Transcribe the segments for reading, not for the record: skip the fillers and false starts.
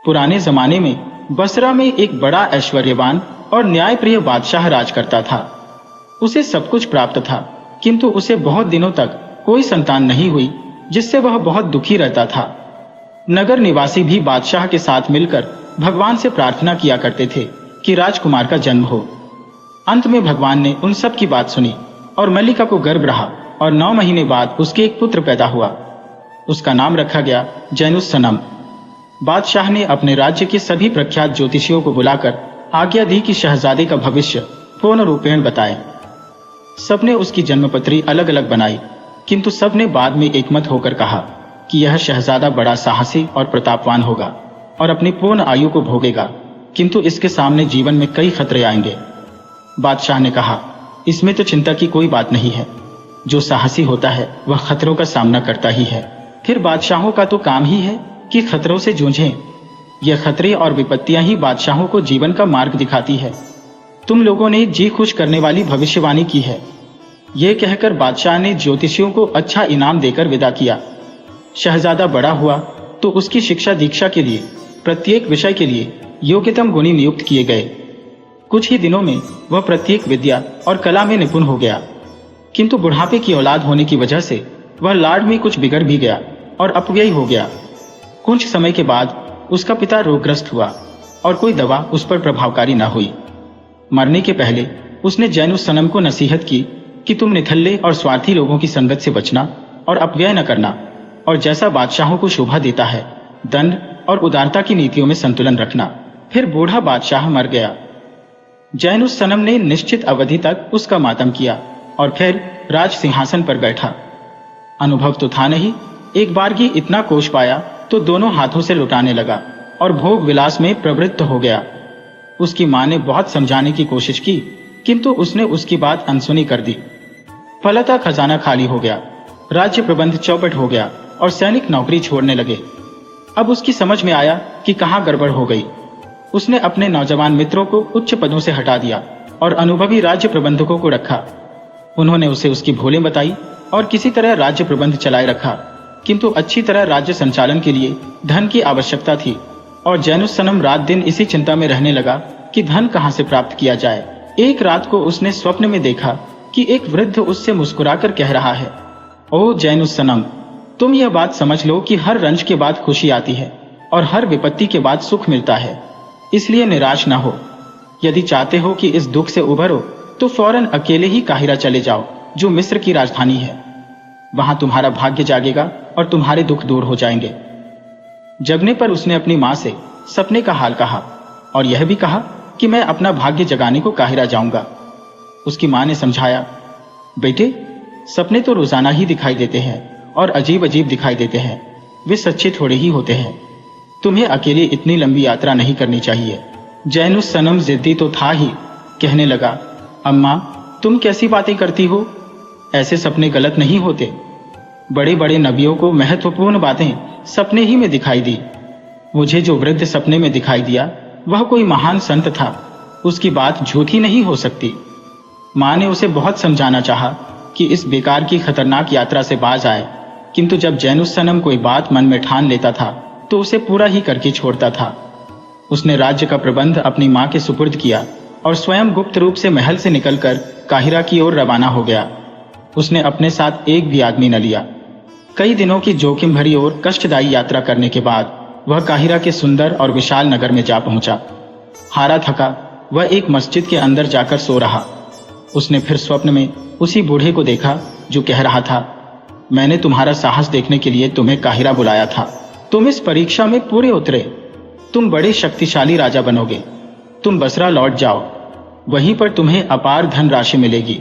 पुराने जमाने में बसरा में एक बड़ा ऐश्वर्यवान और न्यायप्रिय बादशाह राज करता था। उसे सब कुछ प्राप्त था, किंतु उसे बहुत दिनों तक कोई संतान नहीं हुई, जिससे वह बहुत दुखी रहता था। नगर निवासी भी बादशाह के साथ मिलकर भगवान से प्रार्थना किया करते थे कि राजकुमार का जन्म हो। अंत में भगवान ने उन सब की बात सुनी और मल्लिका को गर्भ रहा और 9 महीने बाद उसके एक पुत्र पैदा हुआ। उसका नाम रखा गया जैनुस्सनम। बादशाह ने अपने राज्य के सभी प्रख्यात ज्योतिषियों को बुलाकर आज्ञा दी कि शहजादे का भविष्य पूर्ण रूपेण बताए। सबने उसकी जन्मपत्री अलग अलग बनाई, किंतु सबने बाद में एकमत होकर कहा कि यह शहजादा बड़ा साहसी और प्रतापवान होगा और अपनी पूर्ण आयु को भोगेगा, किंतु इसके सामने जीवन में कई खतरे आएंगे। बादशाह ने कहा, इसमें तो चिंता की कोई बात नहीं है। जो साहसी होता है वह खतरों का सामना करता ही है। फिर बादशाहों का तो काम ही है कि खतरों से जूझें। यह खतरे और विपत्तियां ही बादशाहों को जीवन का मार्ग दिखाती है। तुम लोगों ने जी खुश करने वाली भविष्यवाणी की है। यह कहकर बादशाह ने ज्योतिषियों को अच्छा इनाम देकर विदा किया। शहजादा बड़ा हुआ तो उसकी शिक्षा दीक्षा के लिए प्रत्येक विषय के लिए योग्यतम गुणी नियुक्त किए गए। कुछ ही दिनों में वह प्रत्येक विद्या और कला में निपुण हो गया, किंतु बुढ़ापे की औलाद होने की वजह से वह लाड में कुछ बिगड़ भी गया और अपव्ययी हो गया। कुछ समय के बाद उसका पिता रोगग्रस्त हुआ और कोई दवा उस पर प्रभावकारी न हुई। मरने के पहले उसने जैनुस्सनम को नसीहत की कि तुम निठल्ले और स्वार्थी लोगों की संगत से बचना और अपव्यय न करना, और जैसा बादशाहों को शोभा देता है दंड और उदारता की नीतियों में संतुलन रखना। फिर बूढ़ा बादशाह मर गया। जैनुस्सनम ने निश्चित अवधि तक उसका मातम किया और फिर राज सिंहासन पर बैठा। अनुभव तो था नहीं, एक बार ही इतना कोष पाया तो दोनों हाथों से लुटाने लगा और भोग विलास में प्रवृत्त हो गया। उसकी मां ने बहुत समझाने की कोशिश की, किंतु उसने उसकी बात अनसुनी कर दी। फलतः खजाना खाली हो गया, राज्य प्रबंध चौपट हो गया और सैनिक नौकरी छोड़ने लगे। अब उसकी समझ में आया कि कहां गड़बड़ हो गई। उसने अपने नौजवान मित्रों को उच्च पदों से हटा दिया और अनुभवी राज्य प्रबंधकों को रखा। उन्होंने उसे उसकी भूलें बताई और किसी तरह राज्य प्रबंध चलाए रखा, किंतु अच्छी तरह राज्य संचालन के लिए धन की आवश्यकता थी और जैनुस्सनम रात दिन इसी चिंता में रहने लगा कि धन कहां से प्राप्त किया जाए। एक रात को उसने स्वप्न में देखा कि एक वृद्ध उससे मुस्कुराकर कह रहा है, ओ जैनुस्सनम, तुम यह बात समझ लो कि हर रंज के बाद खुशी आती है और हर विपत्ति के बाद सुख मिलता है, इसलिए निराश न हो। यदि चाहते हो कि इस दुख से उभरो तो फौरन अकेले ही काहिरा चले जाओ, जो मिस्र की राजधानी है। वहां तुम्हारा भाग्य जागेगा और तुम्हारे दुख दूर हो जाएंगे। जगने पर उसने अपनी मां से सपने का हाल कहा और यह भी कहा कि मैं अपना भाग्य जगाने को काहिरा जाऊंगा। उसकी मां ने समझाया, बेटे, सपने तो रोजाना ही दिखाई देते हैं और अजीब अजीब दिखाई देते हैं, वे सच्चे थोड़े ही होते हैं। तुम्हें अकेले इतनी लंबी यात्रा नहीं करनी चाहिए। जैनुस्सनम जिद्दी तो था ही, कहने लगा, अम्मा, तुम कैसी बातें करती हो? ऐसे सपने गलत नहीं होते। बड़े बड़े नबियों को महत्वपूर्ण बातें सपने ही में दिखाई दी। मुझे जो वृद्ध सपने में दिखाई दिया वह कोई महान संत था, उसकी बात झूठी नहीं हो सकती। मां ने उसे बहुत समझाना चाहा कि इस बेकार की खतरनाक यात्रा से बाज आए, किंतु जब जैनुस्सनम कोई बात मन में ठान लेता था तो उसे पूरा ही करके छोड़ता था। उसने राज्य का प्रबंध अपनी मां के सुपुर्द किया और स्वयं गुप्त रूप से महल से निकलकर काहिरा की ओर रवाना हो गया। उसने अपने साथ एक भी आदमी न लिया। कई दिनों की जोखिम भरी और कष्टदायी यात्रा करने के बाद वह काहिरा के सुंदर और विशाल नगर में जा पहुंचा। हारा थका वह एक मस्जिद के अंदर जाकर सो रहा। उसने फिर स्वप्न में उसी बूढ़े को देखा जो कह रहा था, मैंने तुम्हारा साहस देखने के लिए तुम्हें काहिरा बुलाया था। तुम इस परीक्षा में पूरे उतरे। तुम बड़े शक्तिशाली राजा बनोगे। तुम बसरा लौट जाओ, वहीं पर तुम्हें अपार धन राशि मिलेगी।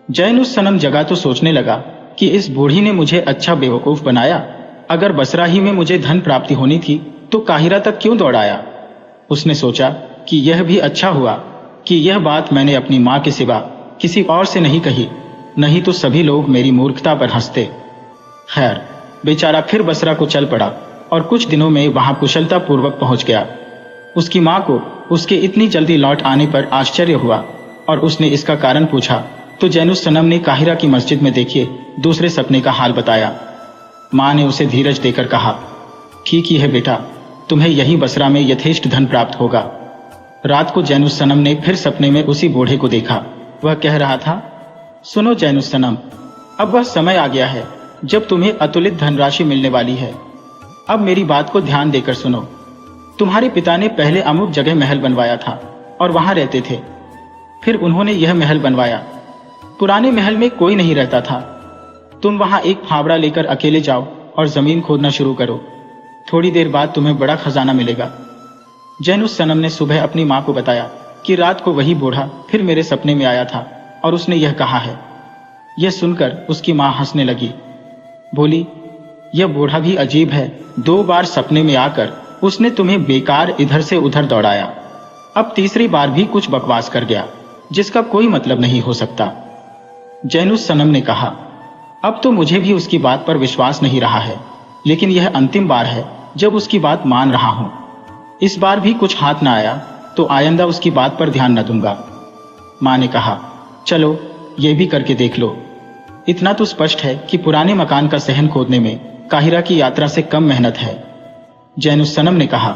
जैनुस्सनम जगा तो सोचने लगा कि इस बूढ़ी ने मुझे अच्छा बेवकूफ बनाया। अगर बसरा ही में मुझे धन प्राप्ति होनी थी तो काहिरा तक क्यों दौड़ाया। उसने सोचा कि यह भी अच्छा हुआ कि यह बात मैंने अपनी मां के सिवा किसी और से नहीं कही, नहीं तो सभी लोग मेरी मूर्खता पर हंसते। खैर, बेचारा फिर बसरा को चल पड़ा और कुछ दिनों में वहां कुशलता पूर्वक पहुंच गया। उसकी मां को उसके इतनी जल्दी लौट आने पर आश्चर्य हुआ और उसने इसका कारण पूछा तो जैनुस्सनम ने काहिरा की मस्जिद में देखिए दूसरे सपने का हाल बताया। मां ने उसे धीरज देकर कहा, ठीक ही है बेटा, तुम्हें यही बसरा में यथेष्ट धन प्राप्त होगा। रात को जैनुस्सनम ने फिर सपने में उसी बूढ़े को देखा। वह कह रहा था, सुनो जैनुस्सनम, अब वह समय आ गया है जब तुम्हें अतुलित धनराशि मिलने वाली है। अब मेरी बात को ध्यान देकर सुनो। तुम्हारे पिता ने पहले अमुक जगह महल बनवाया था और वहां रहते थे। फिर उन्होंने यह महल बनवाया। पुराने महल में कोई नहीं रहता था। तुम वहां एक फावड़ा लेकर अकेले जाओ और जमीन खोदना शुरू करो। थोड़ी देर बाद तुम्हें बड़ा खजाना मिलेगा। जैनुस्सनम ने सुबह अपनी मां को बताया कि रात को वही बूढ़ा फिर मेरे सपने में आया था और उसने यह कहा है। यह सुनकर उसकी मां हंसने लगी। बोली, यह बूढ़ा भी अजीब है। 2 बार सपने में आकर उसने तुम्हें बेकार इधर से उधर दौड़ाया। अब तीसरी बार भी कुछ बकवास कर गया जिसका कोई मतलब नहीं हो सकता। जैनुस्सनम ने कहा, अब तो मुझे भी उसकी बात पर विश्वास नहीं रहा है, लेकिन यह अंतिम बार है जब उसकी बात मान रहा हूं। इस बार भी कुछ हाथ ना आया तो आइंदा उसकी बात पर ध्यान न दूंगा। मां ने कहा, चलो ये भी करके देख लो। इतना तो स्पष्ट है कि पुराने मकान का सहन खोदने में काहिरा की यात्रा से कम मेहनत है। जैनुस्सनम ने कहा,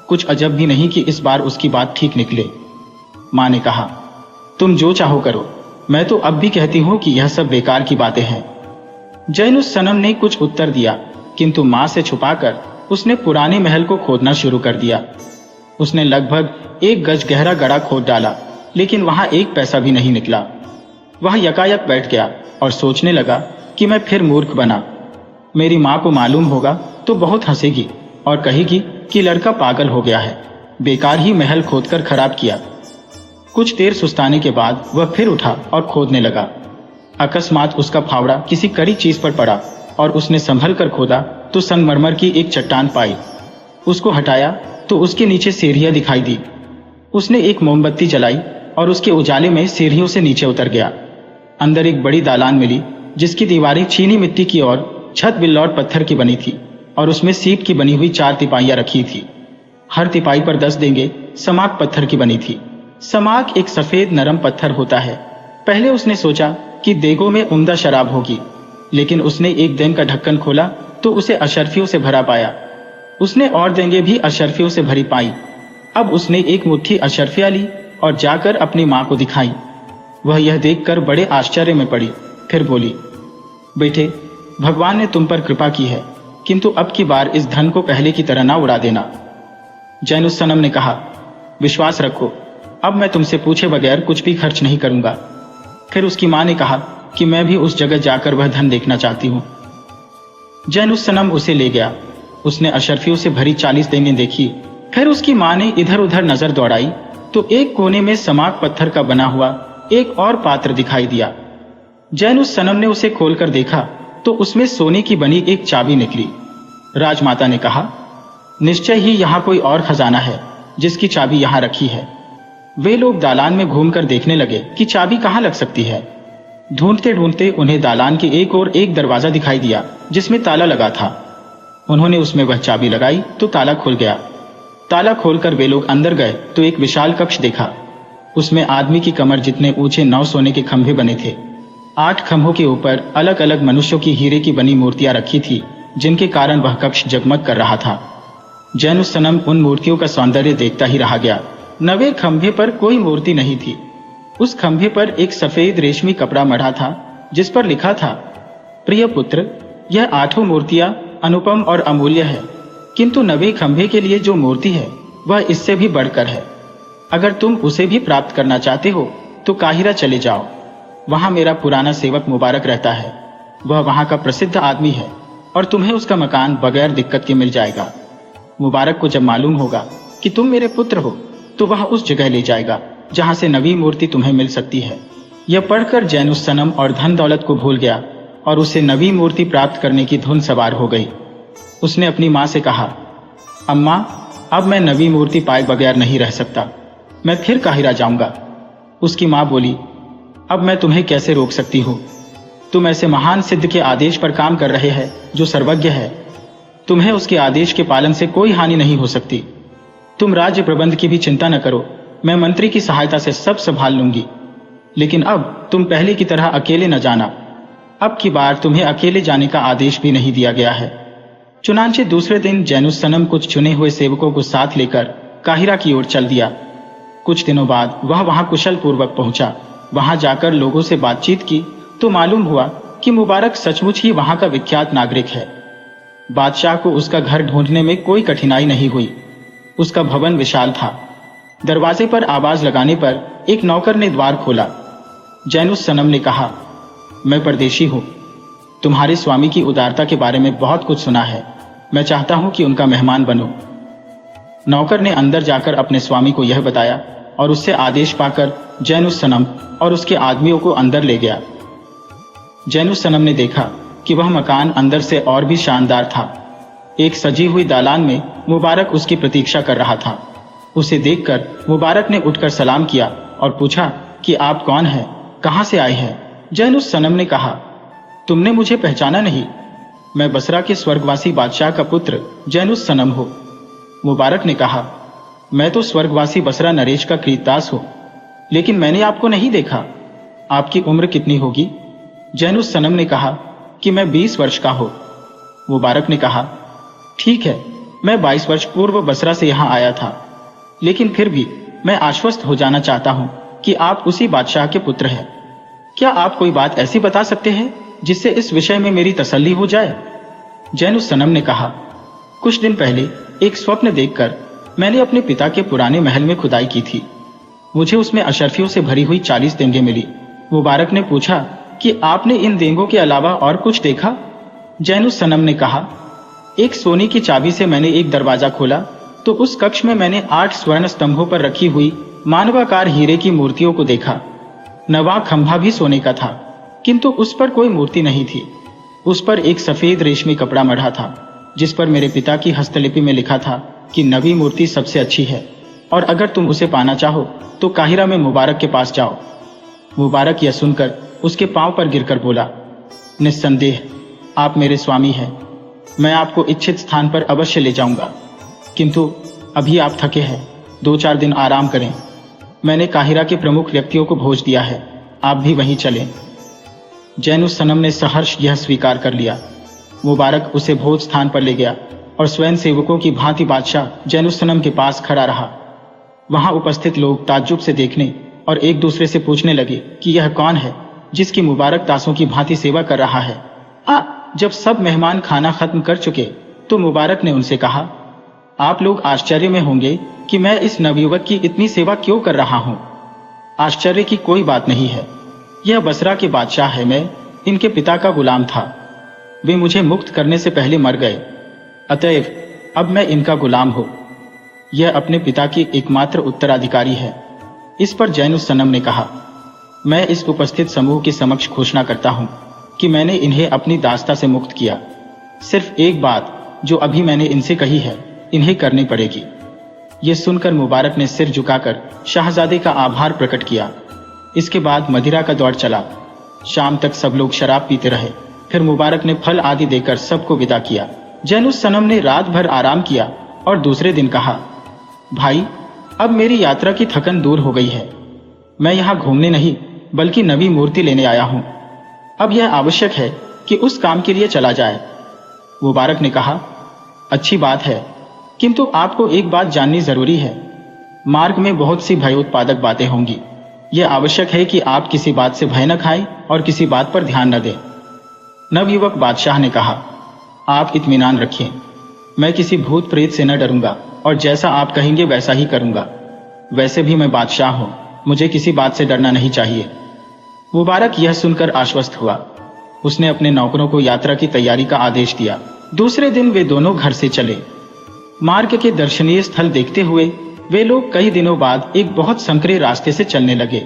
कुछ अजब भी नहीं कि इस बार उसकी बात ठीक निकले। मां ने कहा, तुम जो चाहो करो, मैं तो अब भी कहती हूं कि यह सब बेकार की बातें हैं। जैनुस्सनम ने कुछ उत्तर दिया, किंतु मां से छुपाकर उसने पुराने महल को खोदना शुरू कर दिया। उसने लगभग 1 गज गहरा गड्ढा खोद डाला, लेकिन वहां 1 पैसा भी नहीं निकला। वह यकायक बैठ गया और सोचने लगा कि मैं फिर मूर्ख बना। मेरी मां को मालूम होगा तो बहुत हंसेगी और कहेगी कि लड़का पागल हो गया है, बेकार ही महल खोदकर खराब किया। कुछ देर सुस्ताने के बाद वह फिर उठा और खोदने लगा। अकस्मात उसका फावड़ा किसी कड़ी चीज पर पड़ा और उसने संभल कर खोदा तो संगमरमर की एक चट्टान पाई। उसको हटाया तो उसके नीचे सीढ़ियां दिखाई दी। उसने एक मोमबत्ती जलाई और उसके उजाले में सीढ़ियों से नीचे उतर गया। अंदर एक बड़ी दालान मिली जिसकी दीवारें चीनी मिट्टी की और छत बिल्लौर पत्थर की बनी थी और उसमें सीप की बनी हुई 4 तिपाहियां रखी थी। हर तिपाही पर 10 देंगे समाक पत्थर की बनी थी। समाक एक सफेद नरम पत्थर होता है। पहले उसने सोचा कि देगों में उम्दा शराब होगी, लेकिन उसने एक देन का ढक्कन खोला तो उसे अशर्फियों से भरा पाया। उसने और देंगे भी अशर्फियों से भरी पाई। अब उसने एक मुट्ठी अशर्फियां ली और जाकर अपनी मां को दिखाई। वह यह देखकर बड़े आश्चर्य में पड़ी। फिर बोली, बेटे, भगवान ने तुम पर कृपा की है, किंतु अब की बार इस धन को पहले की तरह ना उड़ा देना। जैनुस्सनम ने कहा, विश्वास रखो, अब मैं तुमसे पूछे बगैर कुछ भी खर्च नहीं करूंगा। फिर उसकी मां ने कहा कि मैं भी उस जगह जाकर वह धन देखना चाहती हूं। जैनुस्सनम उसे ले गया। उसने अशर्फियों से भरी 40 देंगे देखी। फिर उसकी मां ने इधर उधर नजर दौड़ाई तो एक कोने में समाक पत्थर का बना हुआ एक और पात्र दिखाई दिया। जैनुस्सनम ने उसे खोलकर देखा तो उसमें सोने की बनी एक चाबी निकली। राजमाता ने कहा, निश्चय ही यहाँ कोई और खजाना है जिसकी चाबी यहाँ रखी है। वे लोग दालान में घूमकर देखने लगे कि चाबी कहाँ लग सकती है। ढूंढते ढूंढते उन्हें दालान के एक और एक दरवाजा दिखाई दिया जिसमें ताला लगा था। उन्होंने उसमें वह चाबी लगाई तो ताला खुल गया। ताला खोलकर वे लोग अंदर गए तो एक विशाल कक्ष देखा। उसमें आदमी की कमर जितने ऊंचे 9 सोने के खंभे बने थे। 8 खंभों के ऊपर अलग अलग मनुष्यों की हीरे की बनी मूर्तियां रखी थी, जिनके कारण वह कक्ष जगमग कर रहा था। जैनुस्सनम उन मूर्तियों का सौंदर्य देखता ही रह गया। 9वें खंभे पर कोई मूर्ति नहीं थी। उस खंभे पर एक सफेद रेशमी कपड़ा मढ़ा था जिस पर लिखा था, प्रिय पुत्र, यह 8 मूर्तियां अनुपम और अमूल्य है, किंतु 9वें खंभे के लिए जो मूर्ति है वह इससे भी बढ़कर है। अगर तुम उसे भी प्राप्त करना चाहते हो तो काहिरा चले जाओ। वहां मेरा पुराना सेवक मुबारक रहता है। वह वहां का प्रसिद्ध आदमी है और तुम्हें उसका मकान बगैर दिक्कत के मिल जाएगा। मुबारक को जब मालूम होगा कि तुम मेरे पुत्र हो तो वह उस जगह ले जाएगा जहां से नवी मूर्ति तुम्हें मिल सकती है। यह पढ़कर जैनुस्सनम और धन दौलत को भूल गया और उसे नवी मूर्ति प्राप्त करने की धुन सवार हो गई। उसने अपनी मां से कहा, अम्मा, अब मैं नवी मूर्ति पाए बगैर नहीं रह सकता। मैं फिर काहिरा जाऊंगा। उसकी मां बोली, अब मैं तुम्हें कैसे रोक सकती हूँ? तुम ऐसे महान सिद्ध के आदेश पर काम कर रहे हैं जो सर्वज्ञ है। तुम्हें उसके आदेश के पालन से कोई हानि नहीं हो सकती। तुम राज्य प्रबंध की भी चिंता न करो, मैं मंत्री की सहायता से सब संभाल लूंगी। लेकिन अब तुम पहले की तरह अकेले न जाना। अब की बार तुम्हें अकेले जाने का आदेश भी नहीं दिया गया है। चुनांचे दूसरे दिन जैनुस सनम कुछ चुने हुए सेवकों को साथ लेकर काहिरा की ओर चल दिया। कुछ दिनों बाद वह वहां कुशल पूर्वक पहुंचा। वहां जाकर लोगों से बातचीत की तो मालूम हुआ कि मुबारक सचमुच ही वहां का विख्यात नागरिक है। बादशाह को उसका घर ढूंढने में कोई कठिनाई नहीं हुई। उसका भवन विशाल था। दरवाजे पर आवाज लगाने पर एक नौकर ने द्वार खोला। जैनुस सनम ने कहा, मैं परदेशी हूं। तुम्हारे स्वामी की उदारता के बारे में बहुत कुछ सुना है। मैं चाहता हूं कि उनका मेहमान बनो। नौकर ने अंदर जाकर अपने स्वामी को यह बताया और उससे आदेश पाकर जैनुस सनम और उसके आदमियों को अंदर ले गया। जैनुस सनम ने देखा कि वह मकान अंदर से और भी शानदार था। एक सजी हुई दालान में मुबारक उसकी प्रतीक्षा कर रहा था। उसे देखकर मुबारक ने उठकर सलाम किया और पूछा कि आप कौन हैं, कहां से आए हैं? जैनुस सनम ने कहा, तुमने मुझे पहचाना नहीं? मैं बसरा के स्वर्गवासी बादशाह का पुत्र जैनुस सनम हूं। मुबारक ने कहा, मैं तो स्वर्गवासी बसरा नरेश का क्रीतदास हूं, लेकिन मैंने आपको नहीं देखा। आपकी उम्र कितनी होगी? जैनुस सनम ने कहा कि मैं 20 वर्ष का हूं। मुबारक ने कहा, ठीक है, मैं 22 वर्ष पूर्व बसरा से यहां आया था, लेकिन फिर भी मैं आश्वस्त हो जाना चाहता हूं कि आप उसी बादशाह के पुत्र हैं। क्या आप कोई बात ऐसी बता सकते हैं जिससे इस विषय में मेरी तसल्ली हो जाए? जैनुस सनम ने कहा, कुछ दिन पहले एक स्वप्न देखकर मैंने अपने पिता के पुराने महल में खुदाई की थी। मुझे उसमें अशर्फियों से भरी हुई 40 देंगे मिली। मुबारक ने पूछा कि आपने इन देंगों के अलावा और कुछ देखा? जैनुस सनम ने कहा, एक सोने की चाबी से मैंने एक दरवाजा खोला तो उस कक्ष में मैंने 8 स्वर्ण स्तंभों पर रखी हुई मानवाकार हीरे की मूर्तियों को देखा। नवा खंभा भी सोने का था, किंतु उस पर कोई मूर्ति नहीं थी। उस पर एक सफेद रेशमी कपड़ा मढ़ा था, जिस पर मेरे पिता की हस्तलिपि में लिखा था कि नवी मूर्ति सबसे अच्छी है और अगर तुम उसे पाना चाहो तो काहिरा में मुबारक के पास जाओ। मुबारक यह सुनकर उसके पांव पर गिरकर बोला, निस्संदेह आप मेरे स्वामी हैं। मैं आपको इच्छित स्थान पर अवश्य ले जाऊंगा, किंतु अभी आप थके हैं, 2-4 दिन आराम करें। मैंने काहिरा के प्रमुख व्यक्तियों को भोज दिया है, आप भी वहीं चलें। जैनुस सनम ने सहर्ष यह स्वीकार कर लिया। मुबारक उसे भोज स्थान पर ले गया और स्वयं सेवकों की भांति बादशाह जैनुस सनम के पास खड़ा रहा। वहां उपस्थित लोग ताज्जुब से देखने और एक दूसरे से पूछने लगे कि यह कौन है जिसकी मुबारक दासों की भांति सेवा कर रहा है। जब सब मेहमान खाना खत्म कर चुके तो मुबारक ने उनसे कहा, आप लोग आश्चर्य में होंगे कि मैं इस नवयुवक की इतनी सेवा क्यों कर रहा हूं। आश्चर्य की कोई बात नहीं है। यह बसरा के बादशाह है। मैं इनके पिता का गुलाम था। वे मुझे मुक्त करने से पहले मर गए, अतएव अब मैं इनका गुलाम हूं। यह अपने पिता की एकमात्र उत्तराधिकारी है। इस पर जैनुस सनम ने कहा, मैं इस उपस्थित समूह के समक्ष घोषणा करता हूं कि मैंने इन्हें अपनी दासता से मुक्त किया। सिर्फ एक बात जो अभी मैंने इनसे कही है, इन्हें करनी पड़ेगी। यह सुनकर मुबारक ने सिर झुकाकर शाहजादे का आभार प्रकट किया। इसके बाद मदिरा का दौर चला। शाम तक सब लोग शराब पीते रहे। फिर मुबारक ने फल आदि देकर सबको विदा किया। जैनुस सनम ने रात भर आराम किया और दूसरे दिन कहा, भाई अब मेरी यात्रा की थकन दूर हो गई है। मैं यहाँ घूमने नहीं बल्कि नवी मूर्ति लेने आया हूँ। अब यह आवश्यक है कि उस काम के लिए चला जाए। मुबारक ने कहा, अच्छी बात है, किंतु आपको एक बात जाननी जरूरी है। मार्ग में बहुत सी भयोत्पादक बातें होंगी। यह आवश्यक है कि आप किसी बात से भय न खाएं और किसी बात पर ध्यान न दें। नवयुवक बादशाह ने कहा, आप इत्मीनान रखिए, मैं किसी भूत प्रेत से न डरूंगा और जैसा आप कहेंगे वैसा ही करूंगा। वैसे भी मैं बादशाह हूं, मुझे किसी बात से डरना नहीं चाहिए। मुबारक यह सुनकर आश्वस्त हुआ। उसने अपने नौकरों को यात्रा की तैयारी का आदेश दिया। दूसरे दिन वे दोनों घर से चले। मार्ग के दर्शनीय स्थल देखते हुए वे लोग कई दिनों बाद एक बहुत संकरे रास्ते से चलने लगे।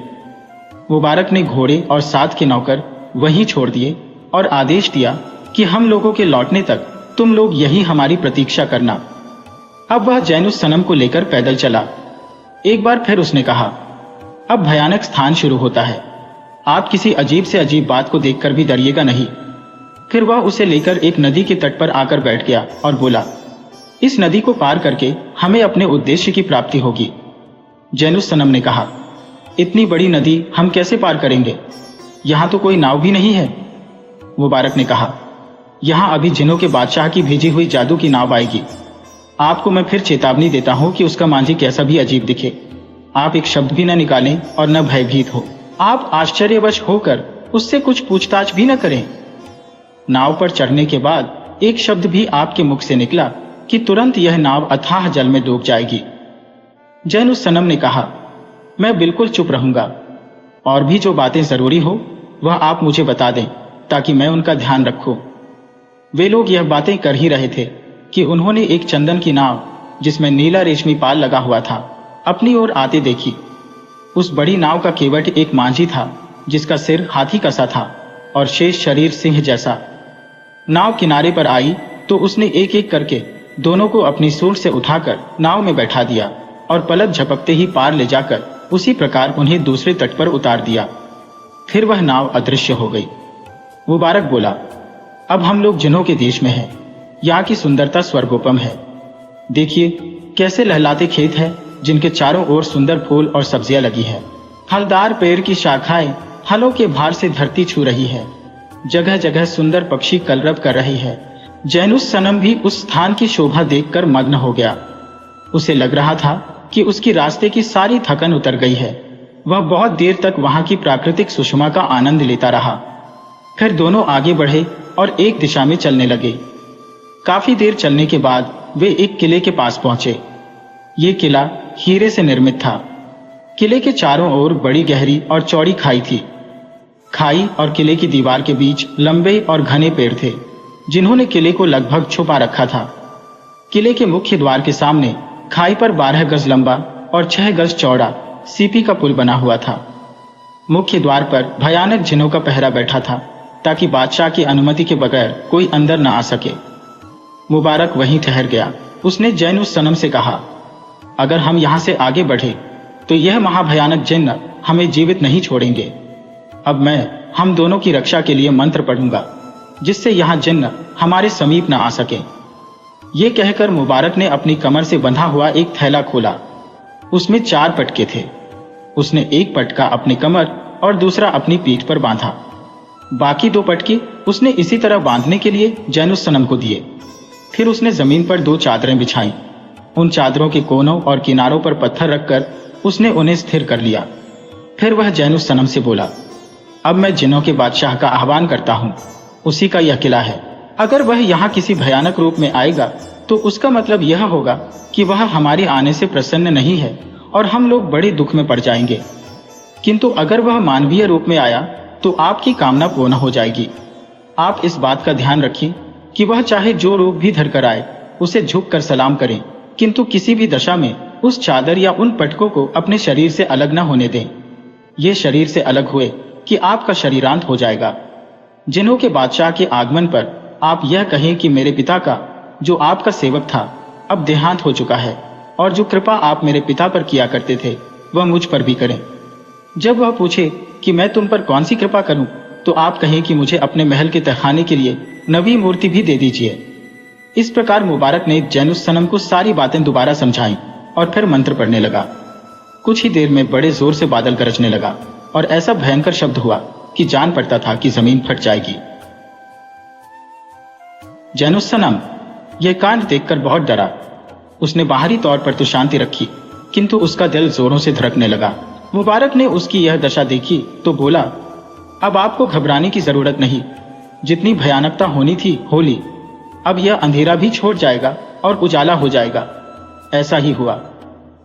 मुबारक ने घोड़े और साथ के नौकर वहीं छोड़ दिए और आदेश दिया कि हम लोगों के लौटने तक तुम लोग यही हमारी प्रतीक्षा करना। अब वह जैनुस सनम को लेकर पैदल चला। एक बार फिर उसने कहा, अब भयानक स्थान शुरू होता है। आप किसी अजीब से अजीब बात को देखकर भी डरिएगा नहीं। फिर वह उसे लेकर एक नदी के तट पर आकर बैठ गया और बोला, इस नदी को पार करके हमें अपने उद्देश्य की प्राप्ति होगी। जैनुस सनम ने कहा, इतनी बड़ी नदी हम कैसे पार करेंगे? यहाँ तो कोई नाव भी नहीं है। मुबारक ने कहा, यहाँ अभी जिनों के बादशाह की भेजी हुई जादू की नाव आएगी। आपको मैं फिर चेतावनी देता हूँ कि उसका मांझी कैसा भी अजीब दिखे, आप एक शब्द भी न निकालें और न भयभीत हो। आप आश्चर्यवश होकर उससे कुछ पूछताछ भी न करें। नाव पर चढ़ने के बाद एक शब्द भी आपके मुख से निकला कि तुरंत यह नाव अथाह जल में डूब जाएगी। जैनुस सनम ने कहा, मैं बिल्कुल चुप रहूंगा, और भी जो बातें जरूरी हो वह आप मुझे बता दें ताकि मैं उनका ध्यान रखूं। वे लोग यह बातें कर ही रहे थे कि उन्होंने एक चंदन की नाव जिसमें नीला रेशमी पाल लगा हुआ था अपनी ओर आते देखी। उस बड़ी नाव का केवट एक मांझी था जिसका सिर हाथी का सा था और शेष शरीर सिंह जैसा। नाव किनारे पर आई तो उसने एक एक करके दोनों को अपनी सूंड से उठाकर नाव में बैठा दिया और पलक झपकते ही पार ले जाकर उसी प्रकार उन्हें दूसरे तट पर उतार दिया। फिर वह नाव अदृश्य हो गई। मुबारक बोला, अब हम लोग जिन्हों के देश में हैं। यहाँ की सुंदरता स्वर्गोपम है। देखिए कैसे लहलाते खेत हैं जिनके चारों ओर सुंदर फूल और सब्जियां लगी है। फलदार पेड़ की शाखाएं हलों के भार से धरती छू रही है। जगह जगह सुंदर पक्षी कलरव कर रही है। जैनुस सनम भी उस स्थान की शोभा देखकर मग्न हो गया। उसे लग रहा था कि उसकी रास्ते की सारी थकन उतर गई है। वह बहुत देर तक वहां की प्राकृतिक सुषमा का आनंद लेता रहा। फिर दोनों आगे बढ़े और एक दिशा में चलने लगे। काफी देर चलने के बाद वे एक किले के पास पहुंचे। ये किला हीरे से निर्मित था। किले के चारों ओर बड़ी गहरी और चौड़ी खाई थी। खाई और किले की दीवार के बीच लंबे और घने पेड़ थे जिन्होंने किले को लगभग छुपा रखा था। किले के मुख्य द्वार के सामने खाई पर 12 गज लंबा और 6 गज चौड़ा सीपी का पुल बना हुआ था। मुख्य द्वार पर भयानक जिनों का पहरा बैठा था ताकि बादशाह की अनुमति के बगैर कोई अंदर न आ सके। मुबारक वहीं ठहर गया। उसने जैनुस सनम से कहा, अगर हम यहां से आगे बढ़े तो यह महाभयानक जिन्न हमें जीवित नहीं छोड़ेंगे। अब मैं हम दोनों की रक्षा के लिए मंत्र पढ़ूंगा जिससे यहां जिन्न हमारे समीप न आ सके। ये कहकर मुबारक ने अपनी कमर से बंधा हुआ एक थैला खोला। उसमें 4 पटके थे। उसने एक पटका अपनी कमर और दूसरा अपनी पीठ पर बांधा। बाकी 2 पटके उसने इसी तरह बांधने के लिए जैनुस सनम को दिए। फिर उसने जमीन पर 2 चादरें बिछाई। उन चादरों के कोनों और किनारों पर पत्थर रखकर उसने उन्हें स्थिर कर लिया। फिर वह जैनुस सनम से बोला, अब मैं जिनों के बादशाह का आह्वान करता हूँ। उसी का यह किला है। अगर वह यहाँ किसी भयानक रूप में आएगा तो उसका मतलब यह होगा कि वह हमारे आने से प्रसन्न नहीं है और हम लोग बड़े दुख में पड़ जाएंगे। किंतु अगर वह मानवीय रूप में आया तो आपकी कामना पूर्ण हो जाएगी। आप इस बात का ध्यान रखिए कि वह चाहे जो रूप भी धरकर आए उसे झुककर सलाम करें, किंतु किसी भी दशा में उस चादर या उन पटकों को अपने शरीर से अलग न होने दें। ये शरीर से अलग हुए कि आपका शरीरांत हो जाएगा। जिन्हों के बादशाह के आगमन पर आप यह कहें कि मेरे पिता का जो आपका सेवक था अब देहांत हो चुका है, और जो कृपा आप मेरे पिता पर किया करते थे वह मुझ पर भी करें। जब वह पूछे कि मैं तुम पर कौन सी कृपा करूं, तो आप कहें कि मुझे अपने महल के तहखाने के लिए नवी मूर्ति भी दे दीजिए। इस प्रकार मुबारक ने जैनुस सनम को सारी बातें दोबारा समझाई और फिर मंत्र पढ़ने लगा। कुछ ही देर में बड़े जोर से बादल गरजने लगा और ऐसा भयंकर शब्द हुआ कि जान पड़ता था कि जमीन फट जाएगी। जैनुस सनम यह कांड देखकर बहुत डरा। उसने बाहरी तौर पर तो शांति रखी, किंतु उसका दिल जोरों से धड़कने लगा। मुबारक ने उसकी यह दशा देखी तो बोला, अब आपको घबराने की जरूरत नहीं। जितनी भयानकता होनी थी हो ली। अब यह अंधेरा भी छोड़ जाएगा और उजाला हो जाएगा। ऐसा ही हुआ।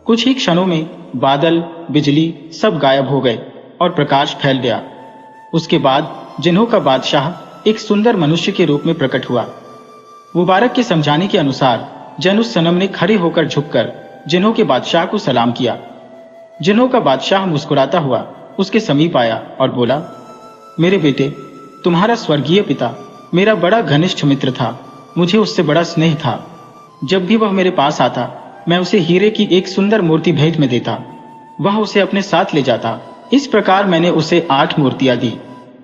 कुछ ही क्षणों में बादल, बिजली सब गायब हो गए और प्रकाश फैल गया। उसके बाद जिन्हों का बादशाह एक सुंदर मनुष्य के रूप में प्रकट हुआ। मुबारक के समझाने के अनुसार जैनुस सनम ने खड़े होकर झुककर जिन्हों के बादशाह को सलाम किया। जिन्हों का बादशाह मुस्कुराता हुआ उसके समीप आया और बोला, मेरे बेटे, तुम्हारा स्वर्गीय पिता मेरा बड़ा घनिष्ठ मित्र था। मुझे उससे बड़ा स्नेह था। जब भी वह मेरे पास आता मैं उसे हीरे की एक सुंदर मूर्ति भेंट में देता। वह उसे अपने साथ ले जाता। इस प्रकार मैंने उसे 8 मूर्तियां दी।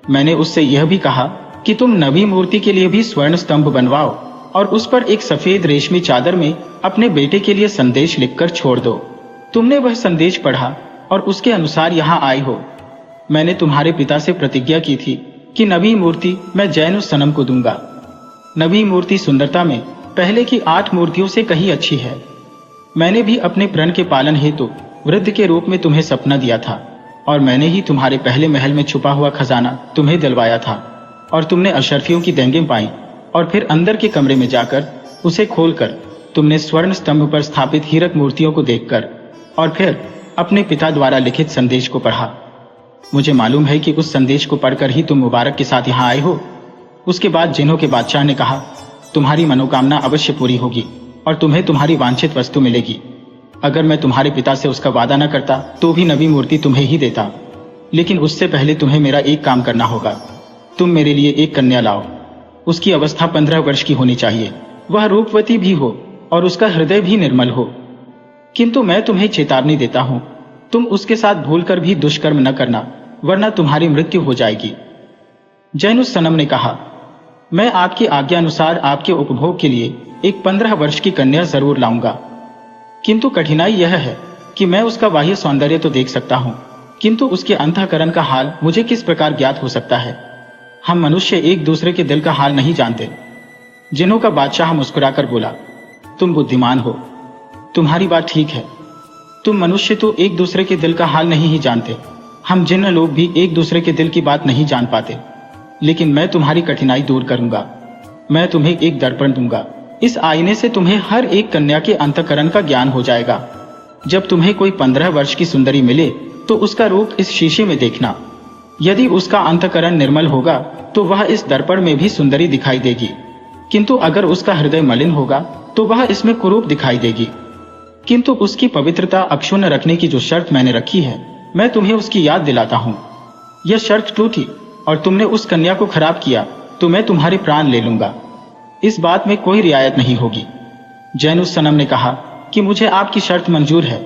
मैंने उससे यह भी कहा कि तुम नवी मूर्ति के लिए भी स्वर्ण स्तंभ बनवाओ और उस पर एक सफेद रेशमी चादर में अपने बेटे के लिए संदेश लिखकर छोड़ दो। तुमने वह संदेश पढ़ा और उसके अनुसार यहाँ आए हो। मैंने तुम्हारे पिता से प्रतिज्ञा की थी कि नवी मूर्ति मैं जैनुस सनम को दूंगा। नवी मूर्ति सुंदरता में पहले की 8 मूर्तियों से कहीं अच्छी है। मैंने भी अपने प्रण के पालन हेतु वृद्ध के रूप में तुम्हें सपना दिया था, और मैंने ही तुम्हारे पहले महल में छुपा हुआ खजाना तुम्हें दिलवाया था, और तुमने अशरफियों की देंगें पाई, और फिर अंदर के कमरे में जाकर उसे खोलकर तुमने स्वर्ण स्तंभ पर स्थापित हीरक मूर्तियों को देखकर और फिर अपने पिता द्वारा लिखित संदेश को पढ़ा। मुझे मालूम है कि उस संदेश को पढ़कर ही तुम मुबारक के साथ यहाँ आए हो। उसके बाद जिन्हों के बादशाह ने कहा, तुम्हारी मनोकामना अवश्य पूरी होगी और तुम्हें तुम्हारी वांछित वस्तु मिलेगी। अगर मैं तुम्हारे पिता से उसका वादा न करता तो भी नवी मूर्ति तुम्हें ही देता, लेकिन उससे पहले तुम्हें मेरा एक काम करना होगा। तुम मेरे लिए एक कन्या लाओ। उसकी अवस्था 15 वर्ष की होनी चाहिए, वह रूपवती भी हो और उसका हृदय भी निर्मल हो। किंतु मैं तुम्हें चेतावनी देता हूं, तुम उसके साथ भूलकर भी दुष्कर्म न करना, वरना तुम्हारी मृत्यु हो जाएगी। जैनुस सनम ने कहा, मैं आपकी आज्ञा अनुसार आपके उपभोग के लिए एक 15 वर्ष की कन्या जरूर लाऊंगा। किंतु कठिनाई यह है कि मैं उसका बाह्य सौंदर्य तो देख सकता हूं, किंतु उसके अंतःकरण का हाल मुझे किस प्रकार ज्ञात हो सकता है। हम मनुष्य एक दूसरे के दिल का हाल नहीं जानते। जिन्हों का बादशाह मुस्कुराकर बोला, तुम बुद्धिमान हो, तुम्हारी बात ठीक है। तुम मनुष्य तो एक दूसरे के दिल का हाल नहीं ही जानते। हम जिन्न लोग भी एक दूसरे के दिल की बात नहीं जान पाते। लेकिन मैं तुम्हारी कठिनाई दूर करूंगा। मैं तुम्हें एक दर्पण दूंगा। इस आईने से तुम्हें हर एक कन्या के अंतःकरण का ज्ञान हो जाएगा। जब तुम्हें कोई 15 वर्ष की सुंदरी मिले तो उसका रूप इस शीशे में देखना। यदि उसका अंतःकरण निर्मल होगा तो वह इस दर्पण में भी सुंदरी दिखाई देगी, किंतु अगर उसका हृदय मलिन होगा तो वह इसमें कुरूप दिखाई देगी। किंतु उसकी पवित्रता अक्षुण्ण रखने की जो शर्त मैंने रखी है, मैं तुम्हें उसकी याद दिलाता हूं। यह शर्त टूटी और तुमने उस कन्या को खराब किया तो मैं तुम्हारे प्राण ले लूंगा। इस बात में कोई रियायत नहीं होगी। जैनुस सनम ने कहा कि मुझे आपकी शर्त मंजूर है।